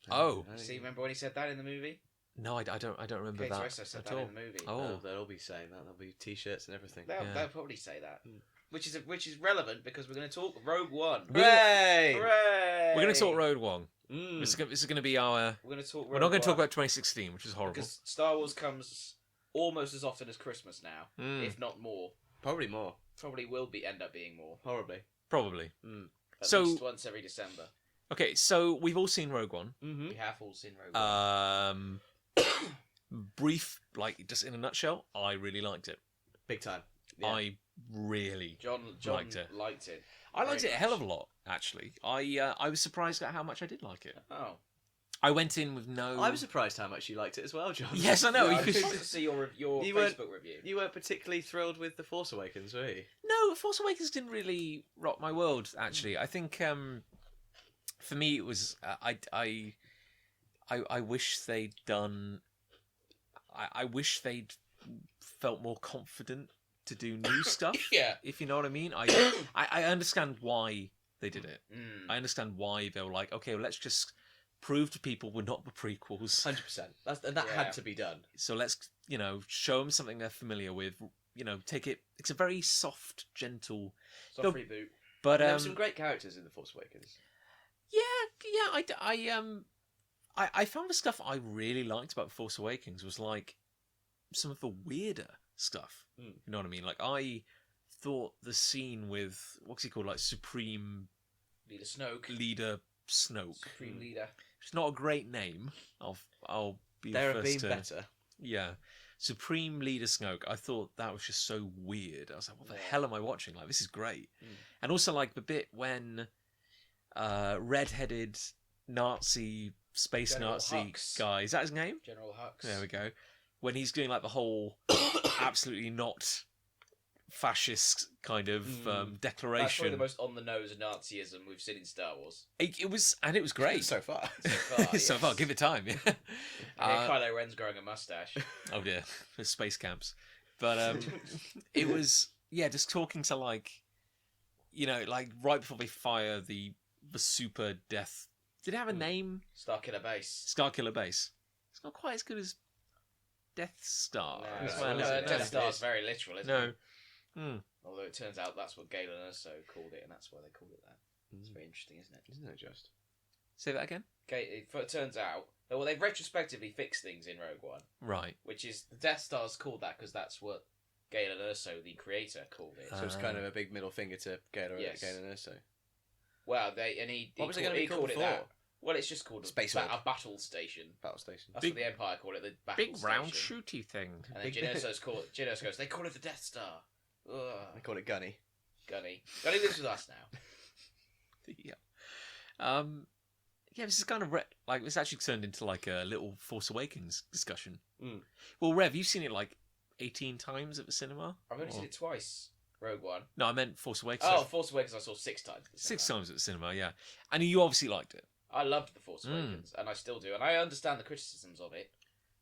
Oh. See, remember when he said that in the movie? No, I don't remember Kate that Russo said at that all. in the movie. Oh, They'll all be saying that. There'll be t-shirts and everything. They'll Yeah. probably say that. which is relevant because we're going to talk Rogue One. Hooray! Hooray! We're going to talk Rogue One. Mm. This is going to be our. We're going to talk. We're not going to talk about 2016, which is horrible. because Star Wars comes almost as often as Christmas now, if not more. Probably more. Probably will end up being more. Horribly. Probably. At So- least once every December. Okay, so we've all seen Rogue One. Mm-hmm. We have all seen Rogue One. Brief, like just in a nutshell, I really liked it. Big time. Yeah. I really John liked it. Liked it. I liked Very it a hell much. of a lot, actually. I was surprised at how much I did like it. Oh. I went in with no. I was surprised how much you liked it as well, John. Yes, I know. Yeah, I because- wanted to see your You weren't- Facebook review. You weren't particularly thrilled with The Force Awakens, were you? No, Force Awakens didn't really rock my world. Actually, I think for me it was I wish they'd done. I wish they'd felt more confident to do new stuff. Yeah. If you know what I mean. I understand why they did it. Mm. I understand why they were like, okay, well, let's just prove to people we're not the prequels. 100%. And that Yeah. had to be done. So let's, show them something they're familiar with. Take it. It's a very soft, gentle. Soft No, reboot. But There were some great characters in The Force Awakens. I found the stuff I really liked about Force Awakens was like some of the weirder stuff. Mm. You know what I mean? Like I thought the scene with what's he called, like Supreme Leader Snoke. Leader Snoke. Supreme Leader. It's not a great name. I'll be There the have first been to. better. Yeah. Supreme Leader Snoke, I thought that was just so weird. I was like, what the Yeah. hell am I watching? Like, this is great. Mm. And also, like, the bit when red-headed Nazi, space General Nazi Hux. guy, is that his name? General Hux. There we go. When he's doing, like, the whole absolutely not fascist kind of Mm. That's probably declaration. the most on-the-nose Nazism we've seen in Star Wars. It was great. So far. So far, So yes. far, give it time. Yeah. Kylo Ren's growing a mustache. Oh dear, for space camps. But it was just talking to like right before they fire the super death. Did it have a name? Starkiller Base. Starkiller Base. It's not quite as good as Death Star. No, as it's well, not. is it? Death No. Star's very literal, isn't No. it? Hmm. Although it turns out that's what Galen Erso called it, and that's why they called it that. It's Mm. very interesting, isn't it? Isn't it just? Say that again. It turns out, well, they've retrospectively fixed things in Rogue One, Right. which is the Death Star's called that because that's what Galen Erso, the creator, called it. So it's kind of a big middle finger to Galen Yes. Erso. Well, What was it going to be called it before? that. Well, it's just called Space a Orb. battle station. Battle Station. That's Big- what the Empire called it, the battle Big station. round shooty thing. And then Big- Jyn Erso goes, they call it the Death Star. Ugh. They call it Gunny. Gunny lives with us now. Yeah. This is kind of this actually turned into like a little Force Awakens discussion. Mm. Well, Rev, you've seen it like 18 times at the cinema? I've only Or- seen it twice. Rogue One. No, I meant Force Awakens. Oh, Force Awakens I saw 6 times. at the 6 cinema. times at the cinema, yeah. And you obviously liked it. I loved The Force Mm. Awakens, and I still do. And I understand the criticisms of it,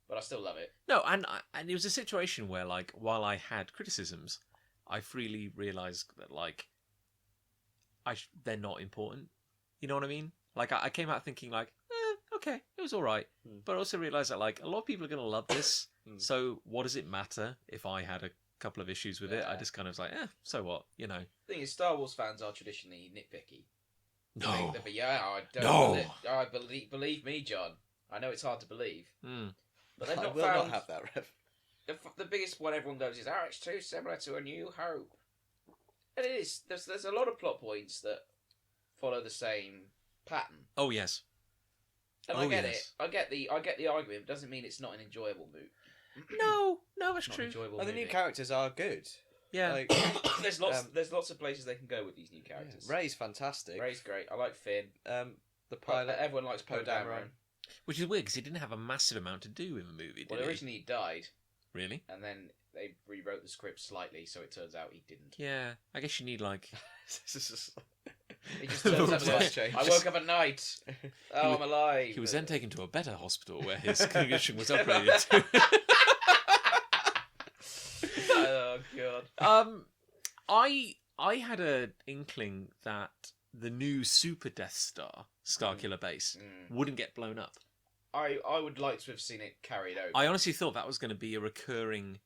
but I still love it. No, and it was a situation where, like, while I had criticisms, I freely realised that, like, they're not important. You know what I mean? Like, I came out thinking, like, okay, it was all right. Mm. But I also realised that, like, a lot of people are going to love this. Mm. So what does it matter if I had a couple of issues with it? I Yeah. just kind of was like, so what? You know? The thing is, Star Wars fans are traditionally nitpicky. No. But yeah, I don't. No. I believe me, John. I know it's hard to believe, Mm. but they've I not will found not have that, Rev. the biggest one. Everyone goes is, it's too similar to A New Hope. And it is. There's a lot of plot points that follow the same pattern. Oh, yes. And Oh, I get yes. it. I get the argument. It doesn't mean it's not an enjoyable movie. No, that's Not true. an enjoyable And the new movie. characters are good. Yeah. Like, there's lots of places they can go with these new characters. Ray's fantastic. Ray's great. I like Finn. The pilot. Everyone likes Poe Poe Dameron. Dameron. Which is weird because he didn't have a massive amount to do in the movie, did Well, he? originally he died, Really? and then they rewrote the script slightly, so it turns out he didn't. Yeah. I guess you need, like... He just turns up. Life and change. I woke up at night. Oh, I'm alive. He was then taken to a better hospital where his condition was upgraded to. Oh god. I had an inkling that the new Super Death Star, Starkiller Base, wouldn't get blown up. I would like to have seen it carried over. I honestly thought that was going to be a recurring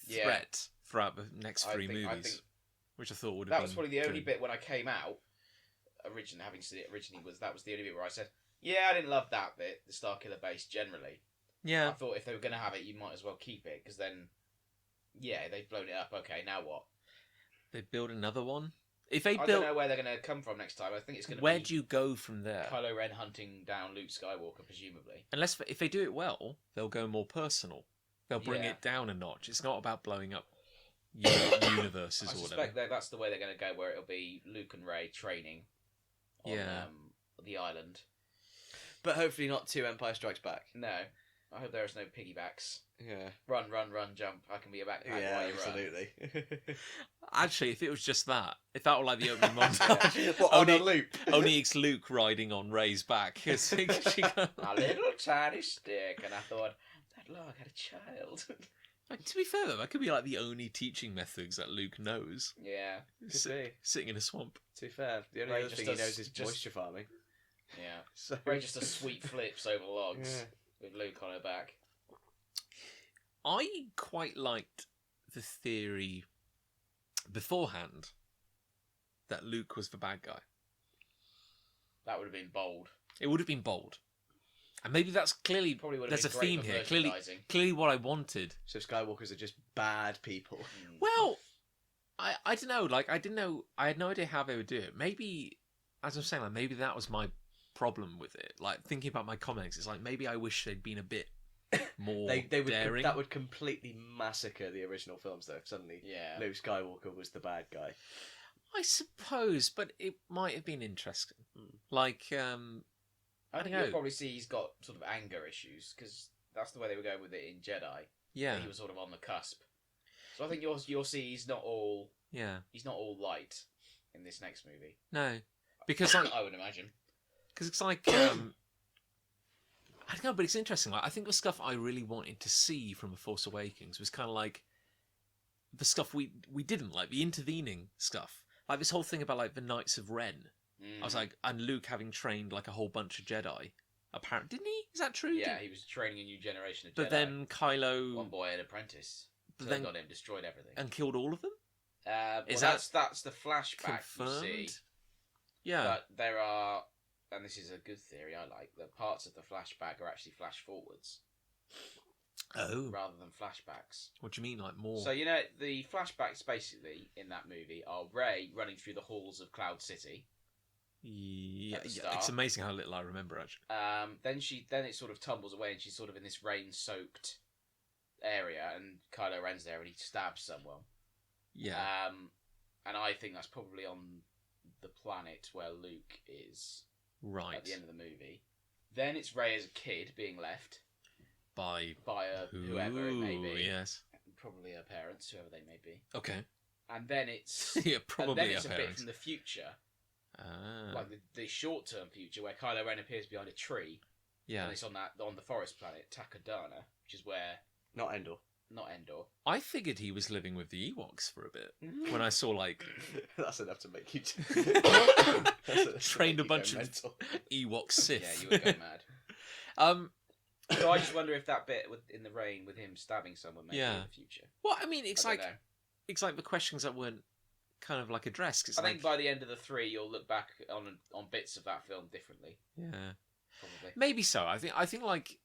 Yeah. threat throughout the next I 3 think- movies. I think which I thought would have That been was probably the only good. bit when I came out. Having seen it originally, that was the only bit where I said, "Yeah, I didn't love that bit, the Starkiller base generally." Yeah, I thought if they were going to have it, you might as well keep it because then, yeah, they've blown it up. Okay, now what? they build another one. If they I built, don't know where they're going to come from next time. I think it's going to where be do you go from there? Kylo Ren hunting down Luke Skywalker, presumably. Unless if they do it well, they'll go more personal. They'll bring Yeah. it down a notch. It's not about blowing up universes I or suspect whatever. that's the way they're going to go, where it'll be Luke and Rey training on Yeah. the island. But hopefully not 2 Empire Strikes Back. No, I hope there is no piggybacks. Yeah. Run, jump. I can be a backpack Yeah, while you run. absolutely. Actually, if it was just that, if that were like the opening montage, What, on only, a loop? only it's Luke riding on Rey's back. She A little tiny stick, and I thought that log had a child. Like, to be fair though, that could be like the only teaching methods that Luke knows. Yeah, Could be. Sitting in a swamp. To be fair, the only Ray other just thing he does- knows is just- moisture farming. yeah. So Rey just does sweet flips over logs Yeah. with Luke on her back. I quite liked the theory beforehand that Luke was the bad guy. That would have been bold. It would have been bold. And maybe that's clearly Probably would have there's a been great theme for here. Clearly merchandising. what I wanted. So Skywalkers are just bad people. Mm. Well, I don't know. Like I didn't know. I had no idea how they would do it. Maybe, as I'm saying, like maybe that was my problem with it. Like thinking about my comics, it's like maybe I wish they'd been a bit more They would daring. that would completely massacre the original films though. If suddenly Yeah. Luke Skywalker was the bad guy. I suppose, but it might have been interesting. Hmm. Like, I I think don't you'll know. probably see he's got sort of anger issues because that's the way they were going with it in Jedi. yeah, He was sort of on the cusp. So I think you'll see he's not all light in this next movie. no, because like, I would imagine. because it's like, I don't know, but it's interesting. Like, I think the stuff I really wanted to see from The Force Awakens was kind of like the stuff we didn't like, the intervening stuff, like this whole thing about like the Knights of Ren. I was like, and Luke having trained like a whole bunch of Jedi. Apparently, didn't he? Is that true? yeah, he was training a new generation of Jedi. But then Kylo one boy, an apprentice, But turned then- on him, destroyed everything. and killed all of them. Is that that's the flashback Confirmed. you see? Yeah. But there are, and this is a good theory I like, that parts of the flashback are actually flash forwards Oh, rather than flashbacks. what do you mean, like more? So, you know, the flashbacks basically in that movie are Rey running through the halls of Cloud City. Yeah, at the yeah, start. it's amazing how little I remember actually. Then it sort of tumbles away and she's sort of in this rain-soaked area and Kylo Ren's there and he stabs someone. Yeah, And I think that's probably on the planet where Luke is right. at the end of the movie. Then it's Rey as a kid being left By by whoever it may Ooh, be. Yes. Probably her parents, whoever they may be. Okay. And then it's Yeah, and probably then our it's a bit parents. from the future, Ah, like the short-term future, where Kylo Ren appears behind a tree, yeah. and it's on the forest planet Takodana, which is where Not Endor. not Endor. I figured he was living with the Ewoks for a bit. When I saw like That's enough to make you. Trained a bunch of- Ewok Sith. Yeah, you would go mad. So I just wonder if that bit in the rain with him stabbing someone may be Yeah. in the future. Well, I mean, it's I don't like know. it's like the questions that weren't kind of like addressed. It's I like, think by the end of the 3, you'll look back on bits of that film differently. yeah, Probably. maybe so. I think like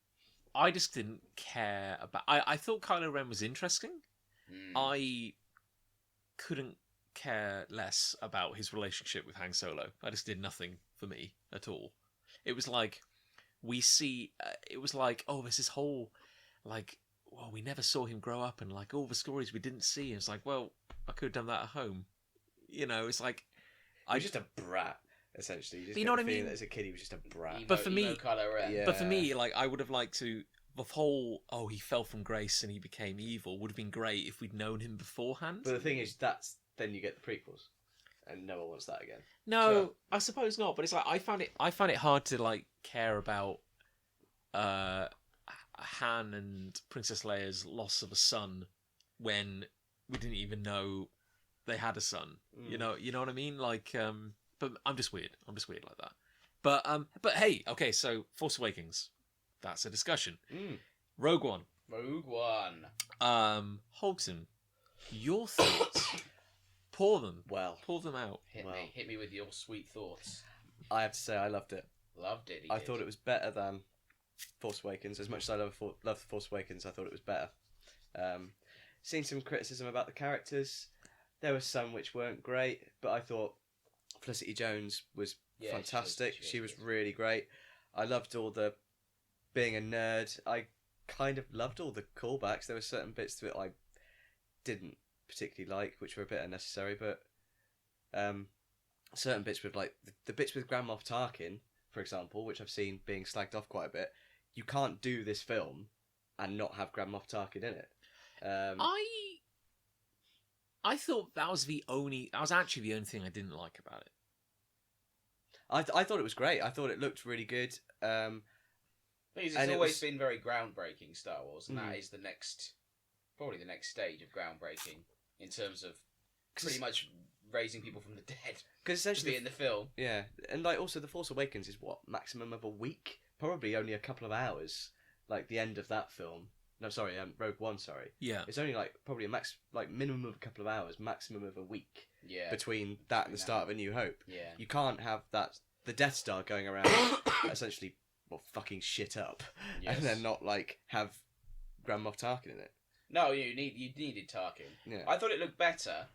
I just didn't care about. I thought Kylo Ren was interesting. Mm. I couldn't care less about his relationship with Han Solo. I just did nothing for me at all. It was like we see. It was like, oh, there's this whole like, well, we never saw him grow up, and like all the stories we didn't see. And it's like, well, I could have done that at home. You know, it's like I was just a brat, essentially. You, just You get know the what I feeling mean? that as a kid, he was just a brat. Emo- But for me- emo Kylo Ren. Yeah. But for me, like, I would have liked to the whole he fell from grace and he became evil would have been great if we'd known him beforehand. But the thing is, then you get the prequels, and no one wants that again. No, Sure. I suppose not. But it's like I found it hard to like care about Han and Princess Leia's loss of a son when we didn't even know they had a son. Mm. You know what I mean? Like, but I'm just weird. I'm just weird like that. But hey, okay. So Force Awakens, that's a discussion. Mm. Rogue One. Rogue One. Holton, your thoughts? Pour them. Well, Pour them out. Hit me with your sweet thoughts. I have to say I loved it. Loved it. I thought it was better than Force Awakens. As much as I love Force Awakens, I thought it was better. Seen some criticism about the characters. There were some which weren't great, but I thought Felicity Jones was fantastic. She was really great. I loved all the being a nerd. I kind of loved all the callbacks. There were certain bits to it I didn't particularly like, which were a bit unnecessary, but certain bits with like the bits with Grand Moff Tarkin, for example, which I've seen being slagged off quite a bit. You can't do this film and not have Grand Moff Tarkin in it. I thought that was actually the only thing I didn't like about it. I thought it was great. I thought it looked really good. It's always been very groundbreaking, Star Wars, and that is probably the next stage of groundbreaking in terms of pretty much raising people from the dead. Because essentially, to be in the film. Yeah, and like also the Force Awakens is what, maximum of a week, probably only a couple of hours. Like the end of that film. No, sorry, Rogue One. Sorry. Yeah. It's only like probably minimum of a couple of hours, maximum of a week. Yeah. Between that and the start of A New Hope. Yeah. You can't have the Death Star going around essentially fucking shit up, and then not like have Grand Moff Tarkin in it. No, you needed Tarkin. Yeah. I thought it looked better.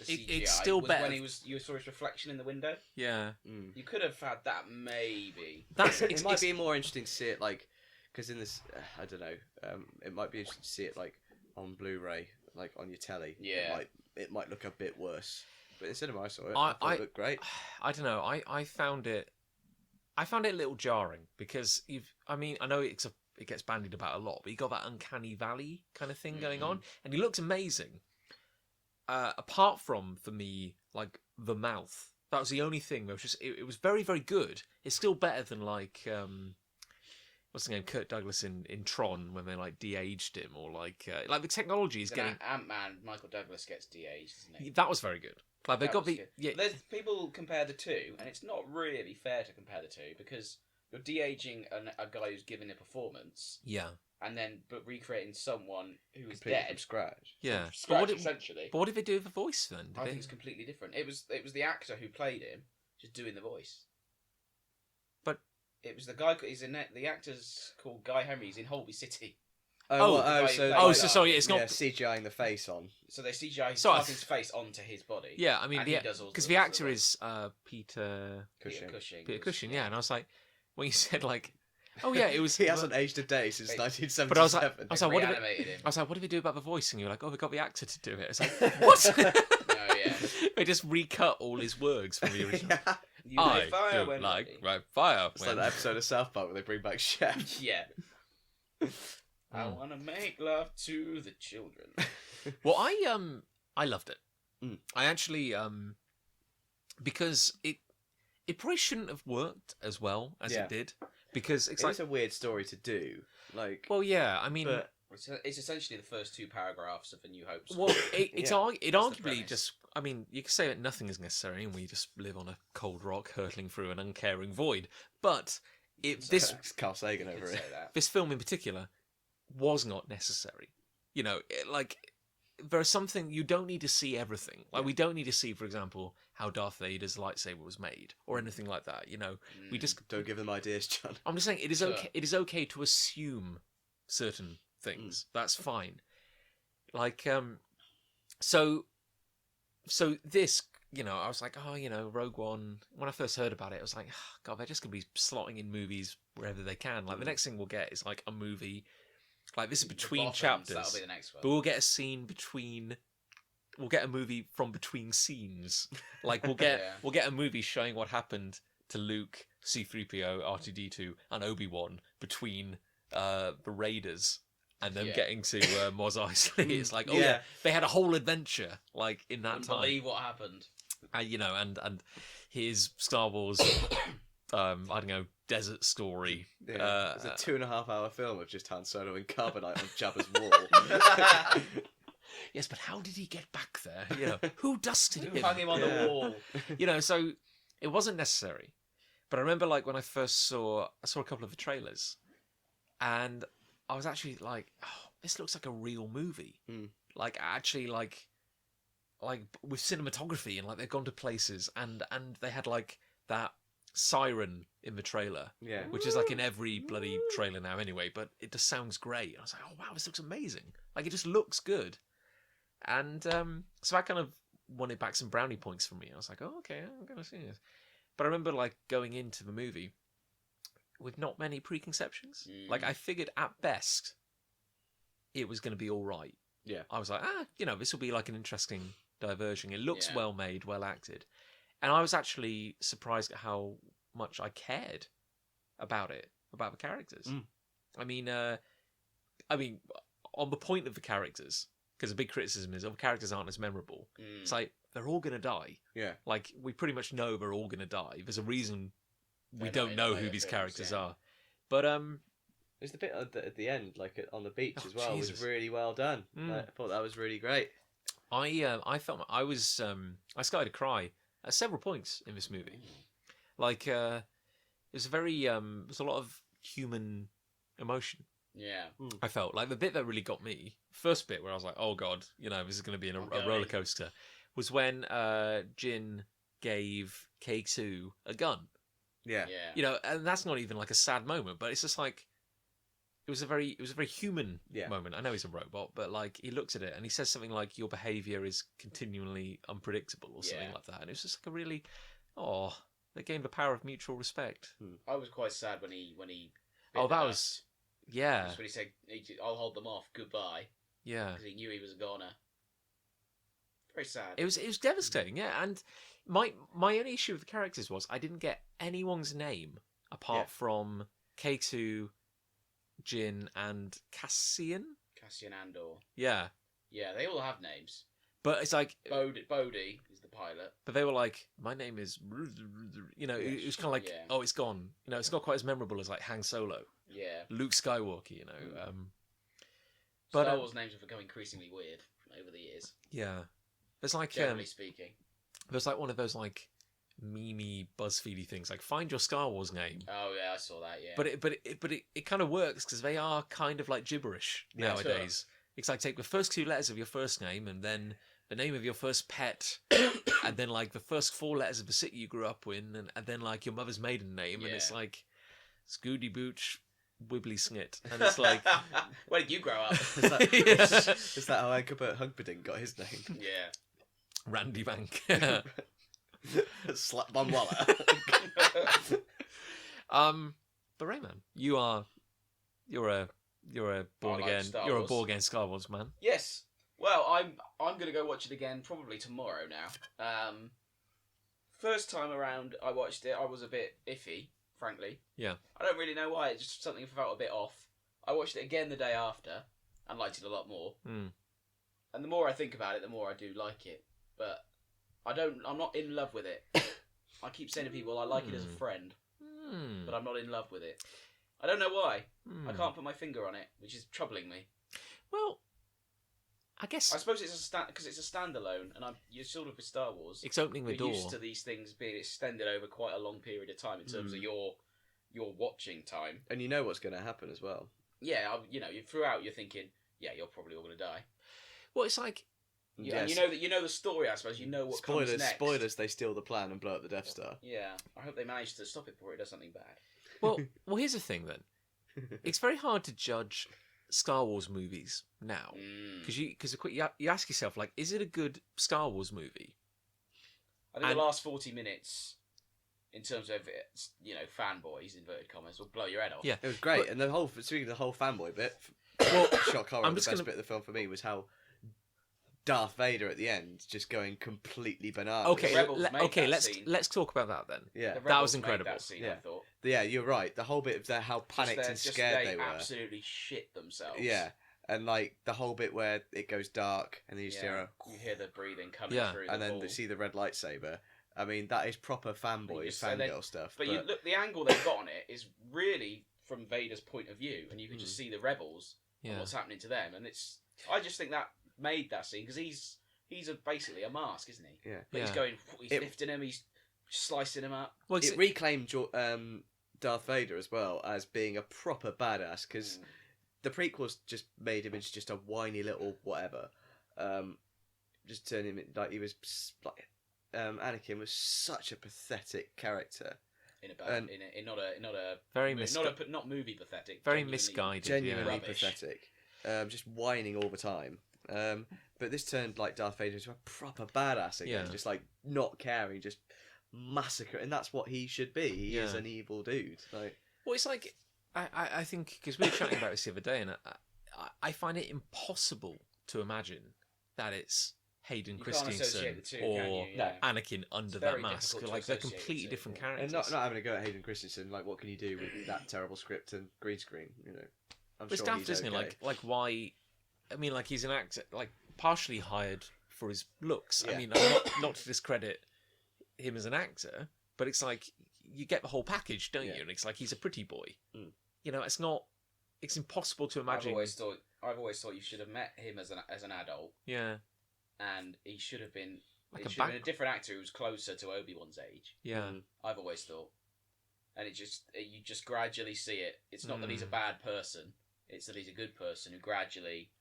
It's still better when you saw his reflection in the window. Yeah. You could have had that maybe. It might be more interesting to see it like, because in this, I don't know, it might be interesting to see it like on Blu-ray, like on your telly. Yeah. It might look a bit worse, but in the cinema I saw it. I thought it looked great. I don't know. I found it a little jarring because I know it gets bandied about a lot, but you got that uncanny valley kind of thing going on, and he looked amazing. Apart from, for me, like the mouth, that was the only thing that was just it was very, very good. It's still better than like what's the name, Kirk Douglas in Tron, when they like de-aged him, or like the technology is getting Ant-Man. Michael Douglas gets de-aged, isn't he? That was very good. Like they got the There's people compare the two, and it's not really fair to compare the two because you're de-aging a guy who's giving a performance, and then recreating someone who is dead from scratch. Yeah, essentially. But what did they do with the voice then? I think it's completely different. It was the actor who played him just doing the voice. But it was the guy. The actor's called Guy Henry. He's in Holby City. Sorry, it's not CGIing the face on. So they CGI Tarkin's face onto his body. Yeah, I mean, because the actor is Peter Cushing. Peter Cushing, yeah, and I was like, when you said like, oh yeah, it was. He hasn't aged a day since 1977. But I was like, what did we do about the voice? And you were like, oh, we got the actor to do it. It's like, what? No, yeah. They just recut all his words from the original. You I fire when like right fire. It's like that episode of South Park where they bring back Chef. Yeah. I want to make love to the children. Well, I loved it. I actually because it probably shouldn't have worked as well as it did, because it's a weird story to do. Like, well, yeah, I mean, but it's essentially the first two paragraphs of A New Hope. Well, it arguably just. I mean, you could say that nothing is necessary, and we just live on a cold rock hurtling through an uncaring void. But this Carl Sagan over it. This film in particular was not necessary. You know, there's something you don't need to see everything. Like we don't need to see, for example, how Darth Vader's lightsaber was made or anything like that. You know, we just don't give them ideas, John. I'm just saying it is okay. It is okay to assume certain things. That's fine. Like so this, you know, I was like, oh, you know, Rogue One. When I first heard about it, I was like, oh, God, they're just gonna be slotting in movies wherever they can. Like the next thing we'll get is like a movie. Like this is between chapters, that'll be the next one. But we'll get a scene between. We'll get a movie from between scenes. Like we'll get we'll get a movie showing what happened to Luke, C-3PO, R2-D2, and Obi-Wan between the Raiders and them getting to Mos Eisley. It's like they had a whole adventure like in that time. Believe what happened. You know, and his Star Wars. I don't know, desert story. Yeah, it's a 2.5 hour film of just Han Solo in carbonite on Jabba's wall. Yes, but how did he get back there? You know, who dusted him? Who hung him on the wall? You know, so it wasn't necessary. But I remember, like, when I first saw a couple of the trailers, and I was actually like, oh, this looks like a real movie. Like, actually, like, like with cinematography and like they've gone to places and they had like that siren in the trailer, Yeah. which is like in every bloody trailer now anyway, but it just sounds great. I was like, oh wow, this looks amazing. Like it just looks good. And so I kind of wanted back some brownie points from me. I was like, oh okay, I'm gonna see this. But I remember like going into the movie with not many preconceptions. Like I figured at best it was going to be all right. Yeah. I was like, this will be like an interesting diversion. It looks Yeah. well made, well acted. And I was actually surprised at how much I cared about it, about the characters. I mean, on the point of the characters, because a big criticism is, the characters aren't as memorable. It's like, they're all going to die. Yeah. Like, we pretty much know they're all going to die. There's a reason we They're don't not in know the who later these films, characters yeah. are. But, There's the bit at the end, like on the beach Oh, as well, Jesus. was really well done. I thought that was really great. I felt I was I started to cry at several points in this movie. Like it was very there's a lot of human emotion. Yeah. I felt like the bit that really got me, first bit where I was like, oh god, this is going to be a roller coaster, was when Jin gave K2 a gun. Yeah. Yeah. And that's not even like a sad moment, but it's just like it was a very human moment. I know he's a robot, but like he looks at it and he says something like, your behavior is continually unpredictable or something like that. And it was just like a really, they gained the power of mutual respect. I was quite sad when he. Oh, bit the that dust. was, yeah. That's when he said, "I'll hold them off. Goodbye," Yeah. because he knew he was a goner. Very sad. It was devastating, yeah. And my only issue with the characters was I didn't get anyone's name apart from K2, Jin, and Cassian. Cassian Andor. Yeah. Yeah, they all have names. But it's like Bodhi is the pilot. But they were like, my name is, it was kind of like, oh, it's gone. It's not quite as memorable as like Han Solo, Yeah. Luke Skywalker. Star Wars names have become increasingly weird over the years. Yeah, there's like Generally speaking. there's like one of those like meme BuzzFeedy things, like find your Star Wars name. Oh yeah, I saw that. Yeah. But it kind of works because they are kind of like gibberish nowadays. It's like take the first two letters of your first name and then the name of your first pet, and then like the first four letters of the city you grew up in, and then like your mother's maiden name, and it's like Scooty Booch, Wibbly Snit, and it's like, where did you grow up? Is that how Egbert Humperdinck got his name? Yeah. Randy Bank. Slap bum wallow. But Rayman, you're a born again Star Wars man. Yes. Well, I'm gonna go watch it again probably tomorrow now. First time around I watched it, I was a bit iffy, frankly. Yeah. I don't really know why. It's just something felt a bit off. I watched it again the day after and liked it a lot more. And the more I think about it, the more I do like it. But I'm not in love with it. I keep saying to people I like it as a friend, but I'm not in love with it. I don't know why. I can't put my finger on it, which is troubling me. Well, I guess I suppose it's because it's a standalone, and you're sort of with Star Wars. it's opening the You're door. used to these things being extended over quite a long period of time in terms of your watching time. And you know what's going to happen as well. Yeah, throughout you're thinking, yeah, you're probably all going to die. Well, it's like And you know the story. I suppose you know what comes next. Spoilers. They steal the plan and blow up the Death Star. Yeah, I hope they manage to stop it before it does something bad. well, here's the thing then. It's very hard to judge Star Wars movies now because you ask yourself, like, is it a good Star Wars movie? I think the last 40 minutes, in terms of fanboys inverted commas, will blow your head off. Yeah, it was great, and speaking of the whole fanboy bit, shock horror. The best bit of the film for me was how Darth Vader at the end just going completely bananas. Okay, let's talk about that then. Yeah, that was incredible. That scene, I thought. Yeah, you're right. The whole bit of how panicked and scared they were. Absolutely shit themselves. Yeah, and like the whole bit where it goes dark and then you hear the breathing coming through, and then you see the red lightsaber. I mean, that is proper fangirl stuff. But you look, the angle they've got on it is really from Vader's point of view, and you can just see the rebels and what's happening to them, and I just think that made that scene because he's basically a mask, isn't he? Yeah. But he's lifting him, he's slicing him up. Well, it reclaimed Darth Vader as well as being a proper badass because the prequels just made him into just a whiny little whatever. just turn him like he was like Anakin was such a pathetic character. In a bad, in not a Very not movie pathetic. very genuinely- misguided. Genuinely Rubbish. pathetic. Just whining all the time. But this turned like Darth Vader into a proper badass again, Yeah. just like not caring, just massacre, and that's what he should be. He is Yeah. an evil dude. Like, Well, it's like I think because we were chatting about this the other day, and I find it impossible to imagine that it's Hayden You can't associate Christensen the two, can or you? Yeah. Anakin under It's that very mask. difficult to Like they're associate the completely two, different yeah. characters. and not having a go at Hayden Christensen. Like, what can you do with that terrible script and green screen? You know, I'm But it's sure daft, he's isn't it? okay. Like why? I mean, like he's an actor, like partially hired for his looks. Yeah. I mean, not to discredit him as an actor, but it's like you get the whole package, don't Yeah. you? And it's like he's a pretty boy. Mm. You know, it's not. It's impossible to I've imagine. always thought you should have met him as an adult, Yeah, and he should have been. Like It a should have been a back- different actor who was closer to Obi-Wan's age. yeah. Mm. I've always thought, and you just gradually see it. It's not that he's a Mm. bad person; it's that he's a good person who gradually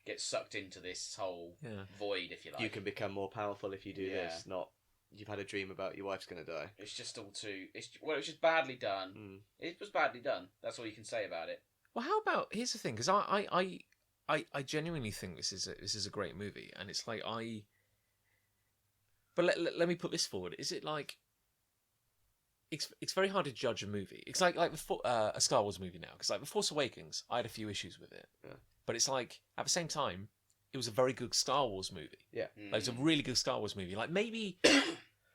gets sucked into this whole Yeah. void, if you like. You can become more powerful if you do Yeah. this. Not you've had a dream about your wife's going to die. It's just all too. It was just badly done. Mm. It was badly done. That's all you can say about it. Well, how about here's the thing, because I genuinely think this is a great movie, and it's like But let me put this forward: is it like it's very hard to judge a movie? It's like a Star Wars movie now, because like The Force Awakens, I had a few issues with it, Yeah. but it's like at the same time, it was a very good Star Wars movie. Yeah. Mm. Like, it's a really good Star Wars movie. Like maybe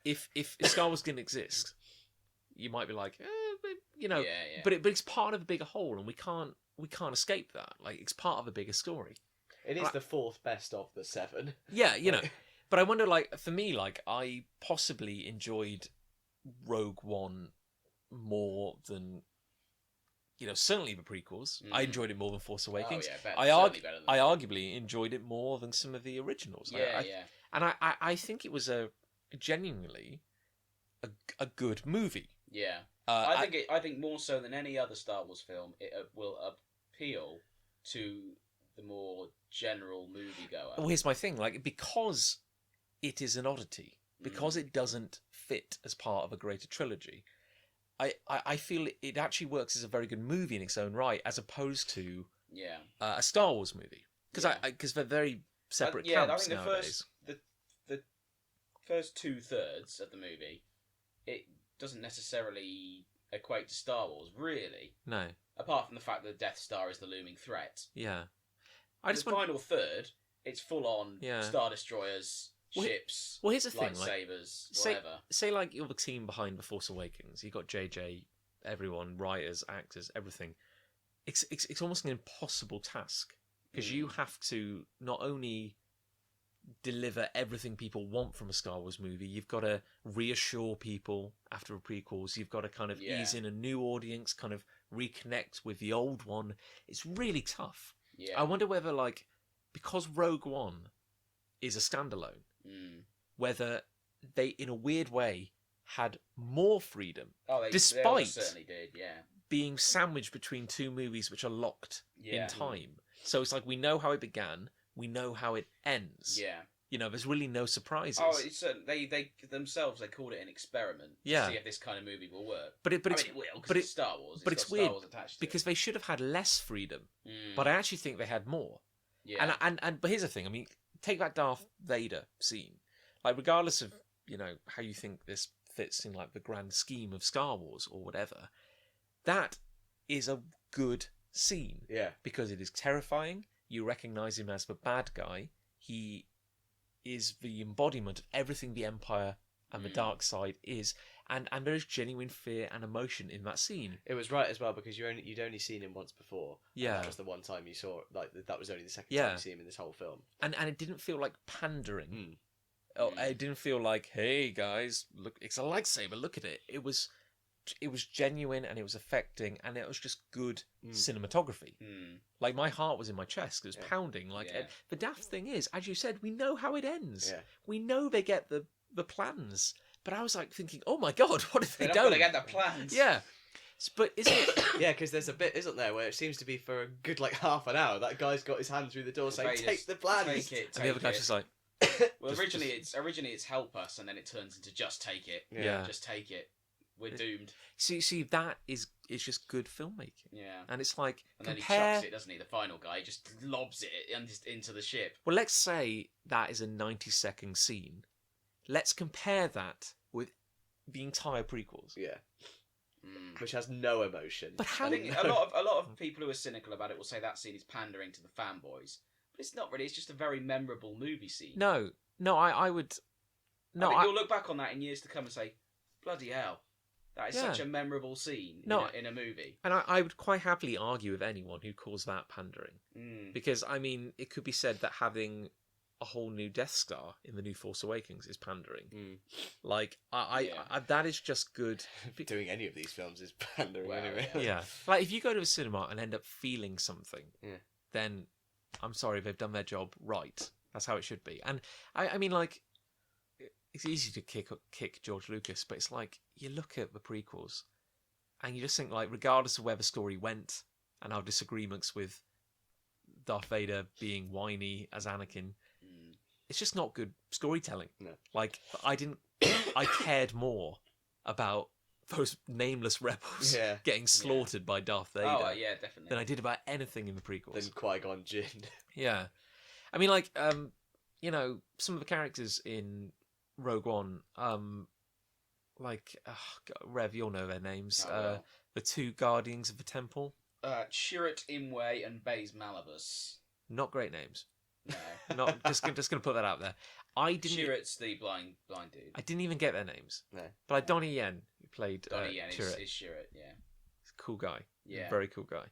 if Star Wars didn't exist, you might be like, but, you know, Yeah. but it's part of a bigger whole, and we can't escape that. Like it's part of a bigger story. It is Right. the fourth best of the 7. Yeah, you know. But I wonder, like for me, like I possibly enjoyed Rogue One more than, you know, certainly the prequels. I Mm. enjoyed it more than Force Awakens. Oh, yeah, better, I certainly better than I that. arguably enjoyed it more than some of the originals. Yeah, I, And I think it was a genuinely a good movie. yeah. Uh, I think more so than any other Star Wars film, it will appeal to the more general moviegoer. well, here's my thing: like because it is an oddity, because it doesn't fit as part of a greater trilogy. I feel it actually works as a very good movie in its own right, as opposed to Yeah. a Star Wars movie, because Yeah. because they're very separate Yeah, I camps think the nowadays. first 2/3 of the movie, it doesn't necessarily equate to Star Wars, really. No, Apart from the fact that the Death Star is the looming threat. yeah, I just the want. final third, it's full on Yeah. Star Destroyers, Well, ships, Well, here's the thing: like, lightsabers, say- whatever. say like you're the team behind The Force Awakens. You got JJ, everyone, writers, actors, everything. It's almost an impossible task because you have to not only deliver everything people want from a Star Wars movie, you've got to reassure people after the prequels. You've got to kind of Yeah. ease in a new audience, kind of reconnect with the old one. It's really tough. Yeah. I wonder whether, like, because Rogue One is a standalone, whether they, in a weird way, had more freedom Oh, they despite- almost certainly did, yeah. being sandwiched between two movies which are locked Yeah. in time. So it's like we know how it began, we know how it ends. Yeah. You know, there's really no surprises. Oh, it's they themselves they called it an experiment to Yeah. see if this kind of movie will work. but I mean, it will, 'cause but it's Star Wars. but It's it's got weird Star Wars attached to because they should have had less freedom. it. But I actually think they had more. yeah. And but here's the thing. I mean, take that Darth Vader scene. Like, regardless of, you know, how you think this fits in like the grand scheme of Star Wars or whatever, that is a good scene Yeah. because it is terrifying. You recognize him as the bad guy. He is the embodiment of everything the Empire and the dark side is, and there is genuine fear and emotion in that scene. It was right as well because you'd only seen him once before. and Yeah. that was the one time you saw. Like that was only the second Yeah. time you see him in this whole film. And it didn't feel like pandering. Mm. Oh, it didn't feel like, hey guys, look, it's a lightsaber. Look at it. It was genuine and it was affecting and it was just good cinematography. Like my heart was in my chest. It was pounding. Like Yeah. the daft thing is, as you said, we know how it ends. Yeah. We know they get the plans. But I was like thinking, oh my god, what if they They're not don't? going to get the plans. Yeah. But is it? Yeah, because there's a bit, isn't there, where it seems to be for a good like half an hour. That guy's got his hand through the door saying, Vader's, "Take the plans." Take it. And the other take guy's it. just like, Well, Just- originally it's help us, and then it turns into just take it. Yeah. Just take it. We're doomed. See, that is just good filmmaking, Yeah. and it's like And then he compare. chucks it, doesn't he? The final guy just lobs it into the ship. Well, let's say that is a 90-second scene. Let's compare that with the entire prequels. Yeah, Mm. which has no emotion. But how? I think a lot of people who are cynical about it will say that scene is pandering to the fanboys, but it's not really. It's just a very memorable movie scene. No, I would. No, I think you'll look back on that in years to come and say, "Bloody hell, that is Yeah. such a memorable scene No, in a movie." and I would quite happily argue with anyone who calls that pandering, Mm. because I mean, it could be said that having a whole new Death Star in the new Force Awakens is pandering. Mm. Like, Yeah. I that is just good. Doing any of these films is pandering Well, anyway. Yeah, like if you go to a cinema and end up feeling something, Yeah. then I'm sorry, they've done their job right. That's how it should be. And I mean, like, it's easy to kick George Lucas, but it's like you look at the prequels and you just think, like, regardless of where the story went and our disagreements with Darth Vader being whiny as Anakin, Mm. it's just not good storytelling. No. Like, I cared more about those nameless rebels Yeah. getting slaughtered by Darth Vader Oh, yeah, definitely. than I did about anything in the prequels. Then Qui-Gon Jinn. Yeah, I mean, like, you know, some of the characters in Rogue One, like, Rev, you'll know their names. Oh, well. The two Guardians of the Temple, Chirrut Imwe and Baze Malabus. not great names. No. Not just gonna put that out there. I Chirrut's the blind dude. I didn't even get their names. No. But like Donnie Yen, who played Donnie Yen Chirrut, is Chirrut, yeah. cool guy. Yeah. Very cool guy.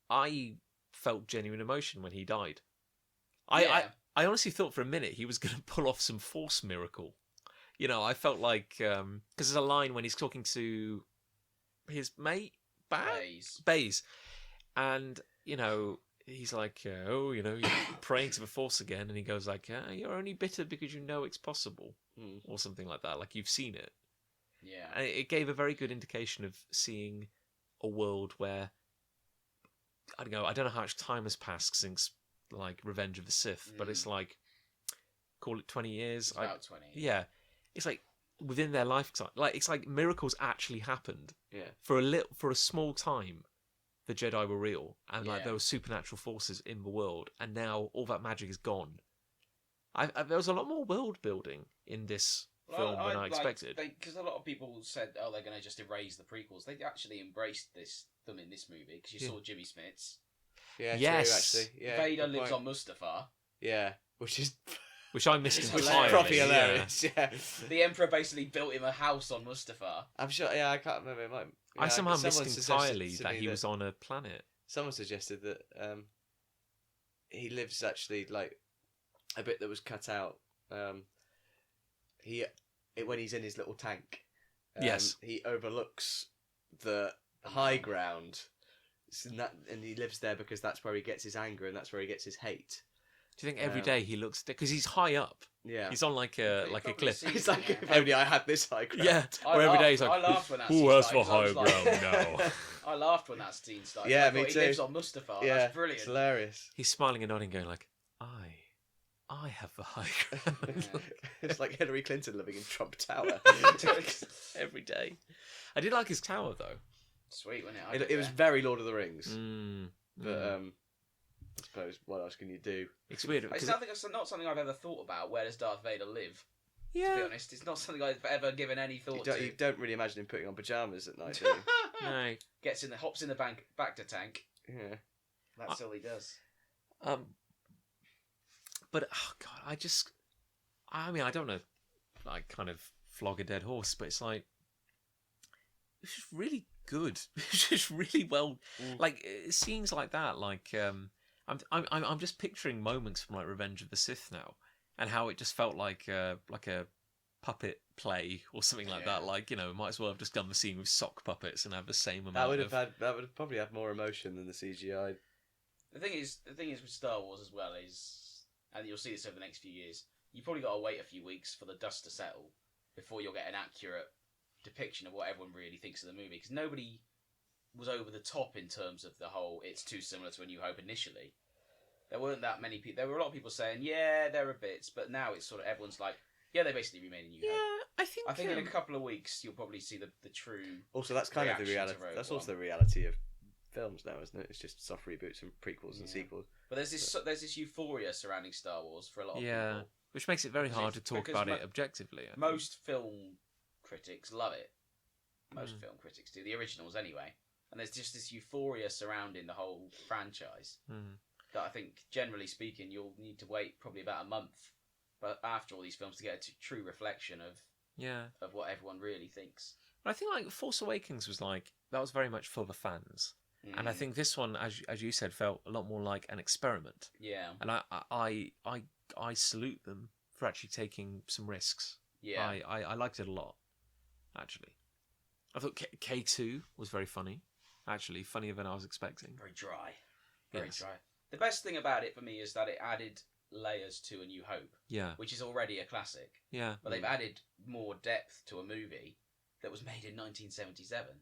I felt genuine emotion when he died. Yeah. I honestly thought for a minute he was going to pull off some Force miracle. You know, I felt like because there's a line when he's talking to his mate Baze, and you know he's like, oh, you know, you're praying to the Force again, and he goes like, you're only bitter because you know it's possible, or something like that. Like you've seen it. Yeah. And it gave a very good indication of seeing a world where I don't know how much time has passed since like Revenge of the Sith, but it's like call it 20 years. It's about 20. Yeah, it's like within their lifetime. Like it's like miracles actually happened. Yeah. For a small time, the Jedi were real, and like Yeah. there were supernatural forces in the world, and now all that magic is gone. There was a lot more world building in this film than I expected. Because a lot of people said, "Oh, they're going to just erase the prequels." They actually embraced them in this movie because you saw Jimmy Smits. Yeah, Yes. true, actually. Yeah, Vader good lives point. on Mustafar. Yeah, which is Which I missed It's entirely. properly yeah. hilarious. Yeah. The Emperor basically built him a house on Mustafar. I'm sure. Yeah, I can't remember. It might, I yeah, somehow someone missed suggested entirely to that me he was on a planet. Someone suggested that he lives actually like a bit that was cut out. When he's in his little tank. Yes. He overlooks the high ground, and he lives there because that's where he gets his anger and that's where he gets his hate. Do you think every day he looks because he's high up? Yeah. He's on like a probably cliff. sees It's it, like yeah. if only I had this high ground. Yeah, I where every day laughed- he's I like, laughed when that scene who has the started, 'cause I high was like- ground now? I laughed when that scene started. Yeah, I me thought too. He lives on Mustafar. Yeah, That's brilliant. it's hilarious. He's smiling and nodding, going like, I have the high ground. It's like Hillary Clinton living in Trump Tower. Every day. I did like his tower though. Sweet, wasn't it? I It did was that. very Lord of the Rings, Mm, but I suppose what else can you do? it's weird. It's 'cause not something I've ever thought about. Where does Darth Vader live? To be yeah. honest, it's not something I've ever given any You thought don't, to. you don't really imagine him putting on pajamas at night, do you? No. Hops in the back to tank. Yeah. That's all he does. But oh god, I mean, I don't know, like kind of flog a dead horse, but it's like it's just really good. It's just really well, like scenes like that. Like I'm just picturing moments from like Revenge of the Sith now, and how it just felt like a puppet play or something like that. Yeah. Like, you know, might as well have just done the scene with sock puppets and have the same amount. That would have probably had more emotion than the CGI. The thing is with Star Wars as well is, and you'll see this over the next few years, you probably got to wait a few weeks for the dust to settle before you'll get an accurate depiction of what everyone really thinks of the movie. Because nobody was over the top in terms of the whole, it's too similar to A New Hope initially. there weren't that many people. There were a lot of people saying, yeah, there are bits, but now it's sort of everyone's like, yeah, they basically remade a New Hope. I I think in a couple of weeks you'll probably see the true. Also, that's kind of the reaction to reality. Rogue That's One. also the reality of films now, isn't it? It's just soft reboots and prequels and Yeah. sequels. But there's this euphoria surrounding Star Wars for a lot of people. which makes it very Because hard to it's- talk because about it objectively. I think. Most film critics love it. Most film critics do, the originals anyway. And there's just this euphoria surrounding the whole franchise that I think, generally speaking, you'll need to wait probably about a month, but after all these films, to get a true reflection of what everyone really thinks. But I think like Force Awakens was like that was very much for the fans, and I think this one, as you said, felt a lot more like an experiment. Yeah, And I salute them for actually taking some risks. yeah. I liked it a lot, actually. I thought K2 was very funny, actually funnier than I was expecting. Very dry. Very Yes. dry. The best thing about it for me is that it added layers to A New Hope, Yeah, which is already a classic. yeah. But they've added more depth to a movie that was made in 1977.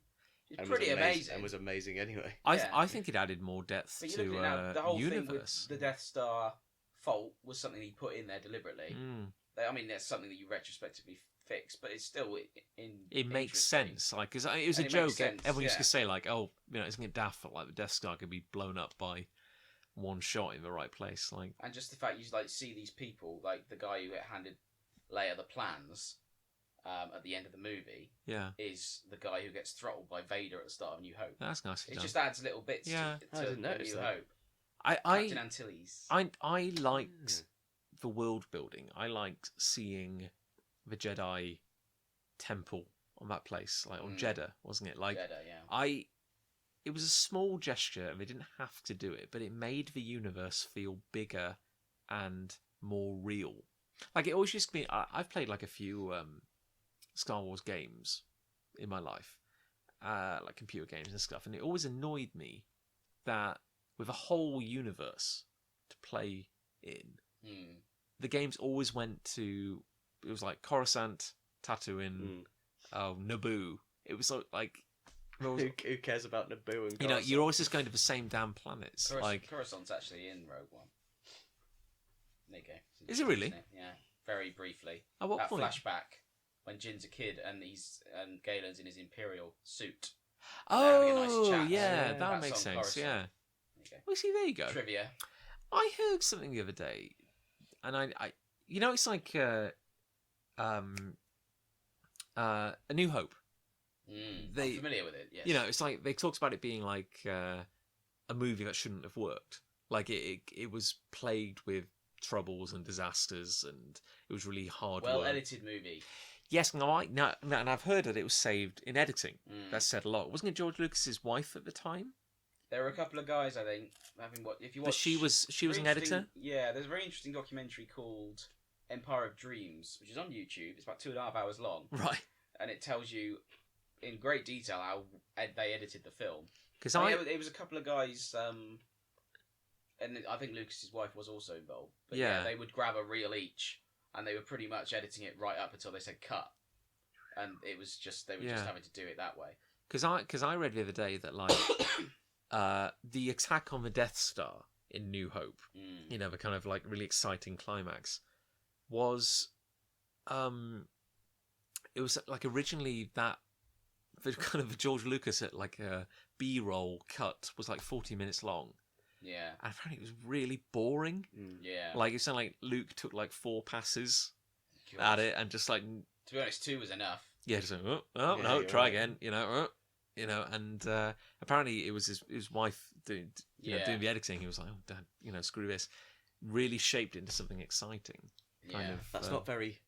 It's And pretty was amazing. And was amazing anyway. Yeah. I think it added more depth But you to look at it now, the whole universe. thing with the Death Star fault was something he put in there deliberately. Mm. I mean, that's something that you retrospectively fix, but it's still It makes interesting. sense, like, cause it was And a it joke. makes sense, Everyone used yeah. to say, like, "Oh, isn't it daft that like the Death Star could be blown up by one shot in the right place?" Like, And just the fact you like see these people, like the guy who handed Leia the plans at the end of the movie, yeah, is the guy who gets throttled by Vader at the start of New Hope. that's nicely It done. just adds little bits Yeah. to I didn't A notice New that. Hope. I Captain Antilles. I liked the world building. I liked seeing the Jedi temple on that place, like on Jeddah, wasn't it? Like, Jedi, yeah. it was a small gesture, and they didn't have to do it, but it made the universe feel bigger and more real. Like, it always used to be. I've played like a few Star Wars games in my life, like computer games and stuff, and it always annoyed me that with a whole universe to play in, the games always went to. It was like Coruscant, Tatooine, Naboo. It was like Who cares about Naboo and Coruscant? you're always just going to the same damn planets. Like, Coruscant's actually in Rogue One. There you go. Is it really? Isn't it? Yeah, very briefly. at what That point? flashback when Jin's a kid and Galen's in his Imperial suit. They're having a nice Oh, chat. yeah, Yeah. that That's makes on sense. Coruscant. Yeah. There you go. Well, see, there you go. Trivia. I heard something the other day, and I it's like A New Hope. I'm They- familiar with it. Yes. It's like they talked about it being like a movie that shouldn't have worked. Like it was plagued with troubles and disasters, and it was really hard well work. edited movie. Yes, no, and I've heard that it was saved in editing. Mm. That said a lot. Wasn't it George Lucas's wife at the time? There were a couple of guys, I think, having what if you But watch. she was very an editor. interesting- Yeah, there's a very interesting documentary called Empire of Dreams, which is on YouTube. It's about 2.5 hours long, Right. and it tells you in great detail how they edited the film. Because It was a couple of guys, and I think Lucas's wife was also involved. But yeah, Yeah. they would grab a reel each, and they were pretty much editing it right up until they said cut, and it was just they were just Yeah. having to do it that way. Because I read the other day that like the attack on the Death Star in New Hope, Mm. the kind of like really exciting climax, was it was like originally that the kind of George Lucas at like a B-roll cut was like 40 minutes long, Yeah, and apparently it was really boring. yeah. Like it sounded like Luke took like 4 passes God. at it and just like To be honest, 2 was enough. yeah, just like, oh Yeah, no, you're try right. again, and apparently it was his wife doing doing the editing. He was like, oh, Dad, screw this. Really shaped it into something exciting. Kind Yeah. of. That's not very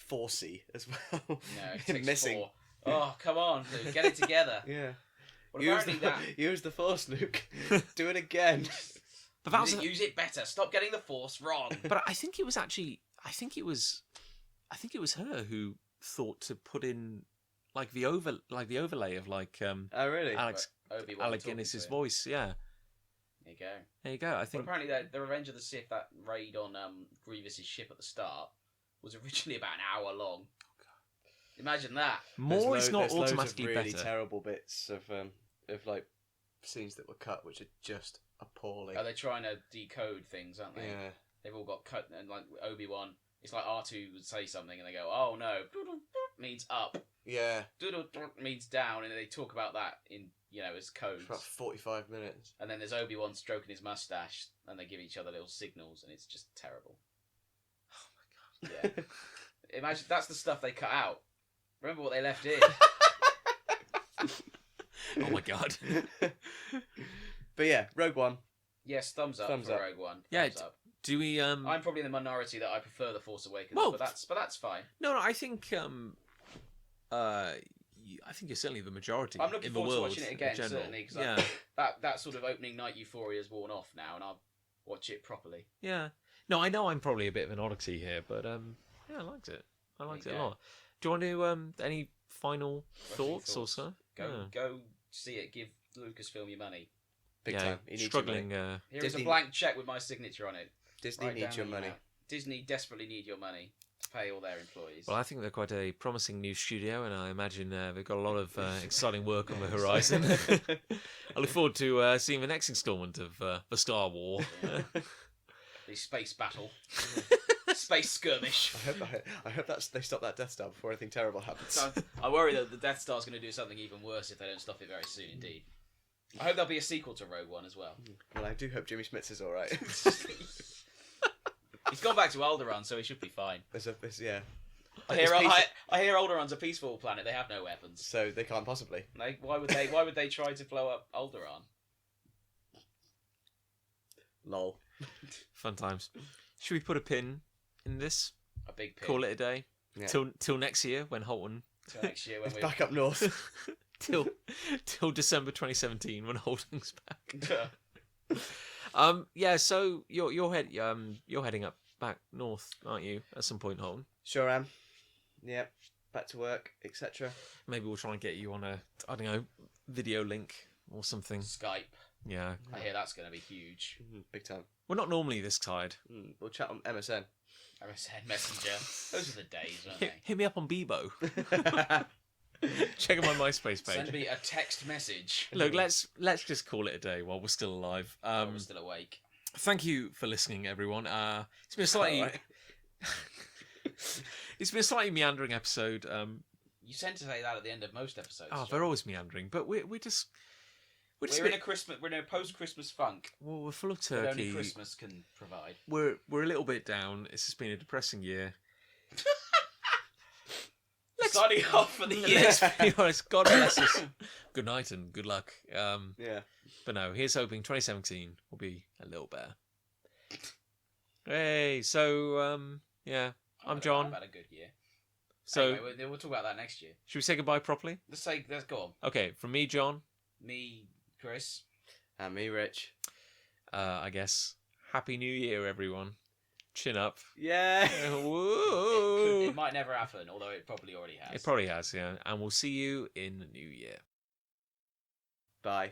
forcey as well. No, it takes Missing. 4. Oh, come on, Luke, get it together. Yeah. Well, Use apparently the, use the force, Luke. Do it again. But that use, was. use it better. Stop getting the force wrong. But I think it was actually. I think it was her who thought to put in like the overlay of like Oh, really? Alex Obi-Wan Alec talking Guinness's to him. voice. Yeah, There you go. there you go. I Well, think. apparently, the Revenge of the Sith, that raid on Grievous's ship at the start, was originally about an hour long. Imagine that. More is not there's loads automatically of really better. terrible bits of like scenes that were cut, which are just appalling. Are they trying to decode things, aren't they? Yeah. They've all got cut, and like Obi-Wan, it's like R2 would say something and they go, oh no, means up, Yeah. means down, and they talk about that in, as codes. For about 45 minutes. And then there's Obi-Wan stroking his mustache, and they give each other little signals, and it's just terrible. Oh my god. Yeah. Imagine, that's the stuff they cut out. Remember what they left in. Oh my god. But yeah, Rogue One. Yes, thumbs up Thumbs for up. Rogue One. Yeah, Thumbs up. Do we? I'm probably in the minority that I prefer The Force Awakens, Well, but that's fine. No, I think I think you're certainly the majority. I'm looking in the forward to world watching it in again, general. certainly, because that sort of opening night euphoria has worn off now, and I'll watch it properly. Yeah. No, I know I'm probably a bit of an oddity here, but yeah, I liked it. I liked it a lot. Do you want to any final thoughts or so? Go see it. Give Lucasfilm your money. Big time. He needs struggling. your money. Here is a blank check with my signature on it. Disney Write needs down your the money. amount. Disney desperately need your money to pay all their employees. Well, I think they're quite a promising new studio, and I imagine they've got a lot of exciting work on the horizon. I look forward to seeing the next instalment of the Star War. Yeah. The space battle. Space skirmish. I hope they stop that Death Star before anything terrible happens. So I worry that the Death Star's going to do something even worse if they don't stop it very soon indeed. I hope there'll be a sequel to Rogue One as well. Well, I do hope Jimmy Smits is alright. He's gone back to Alderaan, so he should be fine. Yeah. I hear Alderaan's a peaceful planet. They have no weapons. So they can't possibly. Why would they try to blow up Alderaan? Lol. Fun times. Should we put a pin in this? A big pin. Call it a day. Yeah. Till next year when Holton. Till next year when It's we're back up north. till December 2017 when Holton's back. Yeah. Yeah. So you're heading up back north, aren't you? At some point, Holton. Sure am. Yep. Back to work, etc. Maybe we'll try and get you on a video link or something. Skype. Yeah. I hear that's going to be huge. Big time. We're not normally this tired. We'll chat on MSN. MSN Messenger. Those are the days, aren't they? Hit me up on Bebo. Check out my MySpace page. Send me a text message. Look, let's just call it a day while we're still alive. While we're still awake. Thank you for listening, everyone. It's been a slightly it's been a slightly meandering episode. You tend to say that at the end of most episodes. Oh, John. they're always meandering, but we're just We're in a post-Christmas funk well, we're full of that only turkey. Christmas can provide. We're a little bit down. It's just been a depressing year. Starting off for the year. Let's be honest. God bless us. Good night and good luck. Yeah. But no, here's hoping 2017 will be a little better. Hey, so yeah, I'm John. I've had a good year. So anyway, we'll talk about that next year. should we say goodbye properly? Let's go on. Okay, from me, John. Me, Chris. And me, Rich. I guess Happy New Year, everyone. Chin up. Yeah. Woo! It might never happen, although it probably already has. It probably has, yeah. And we'll see you in the new year. Bye.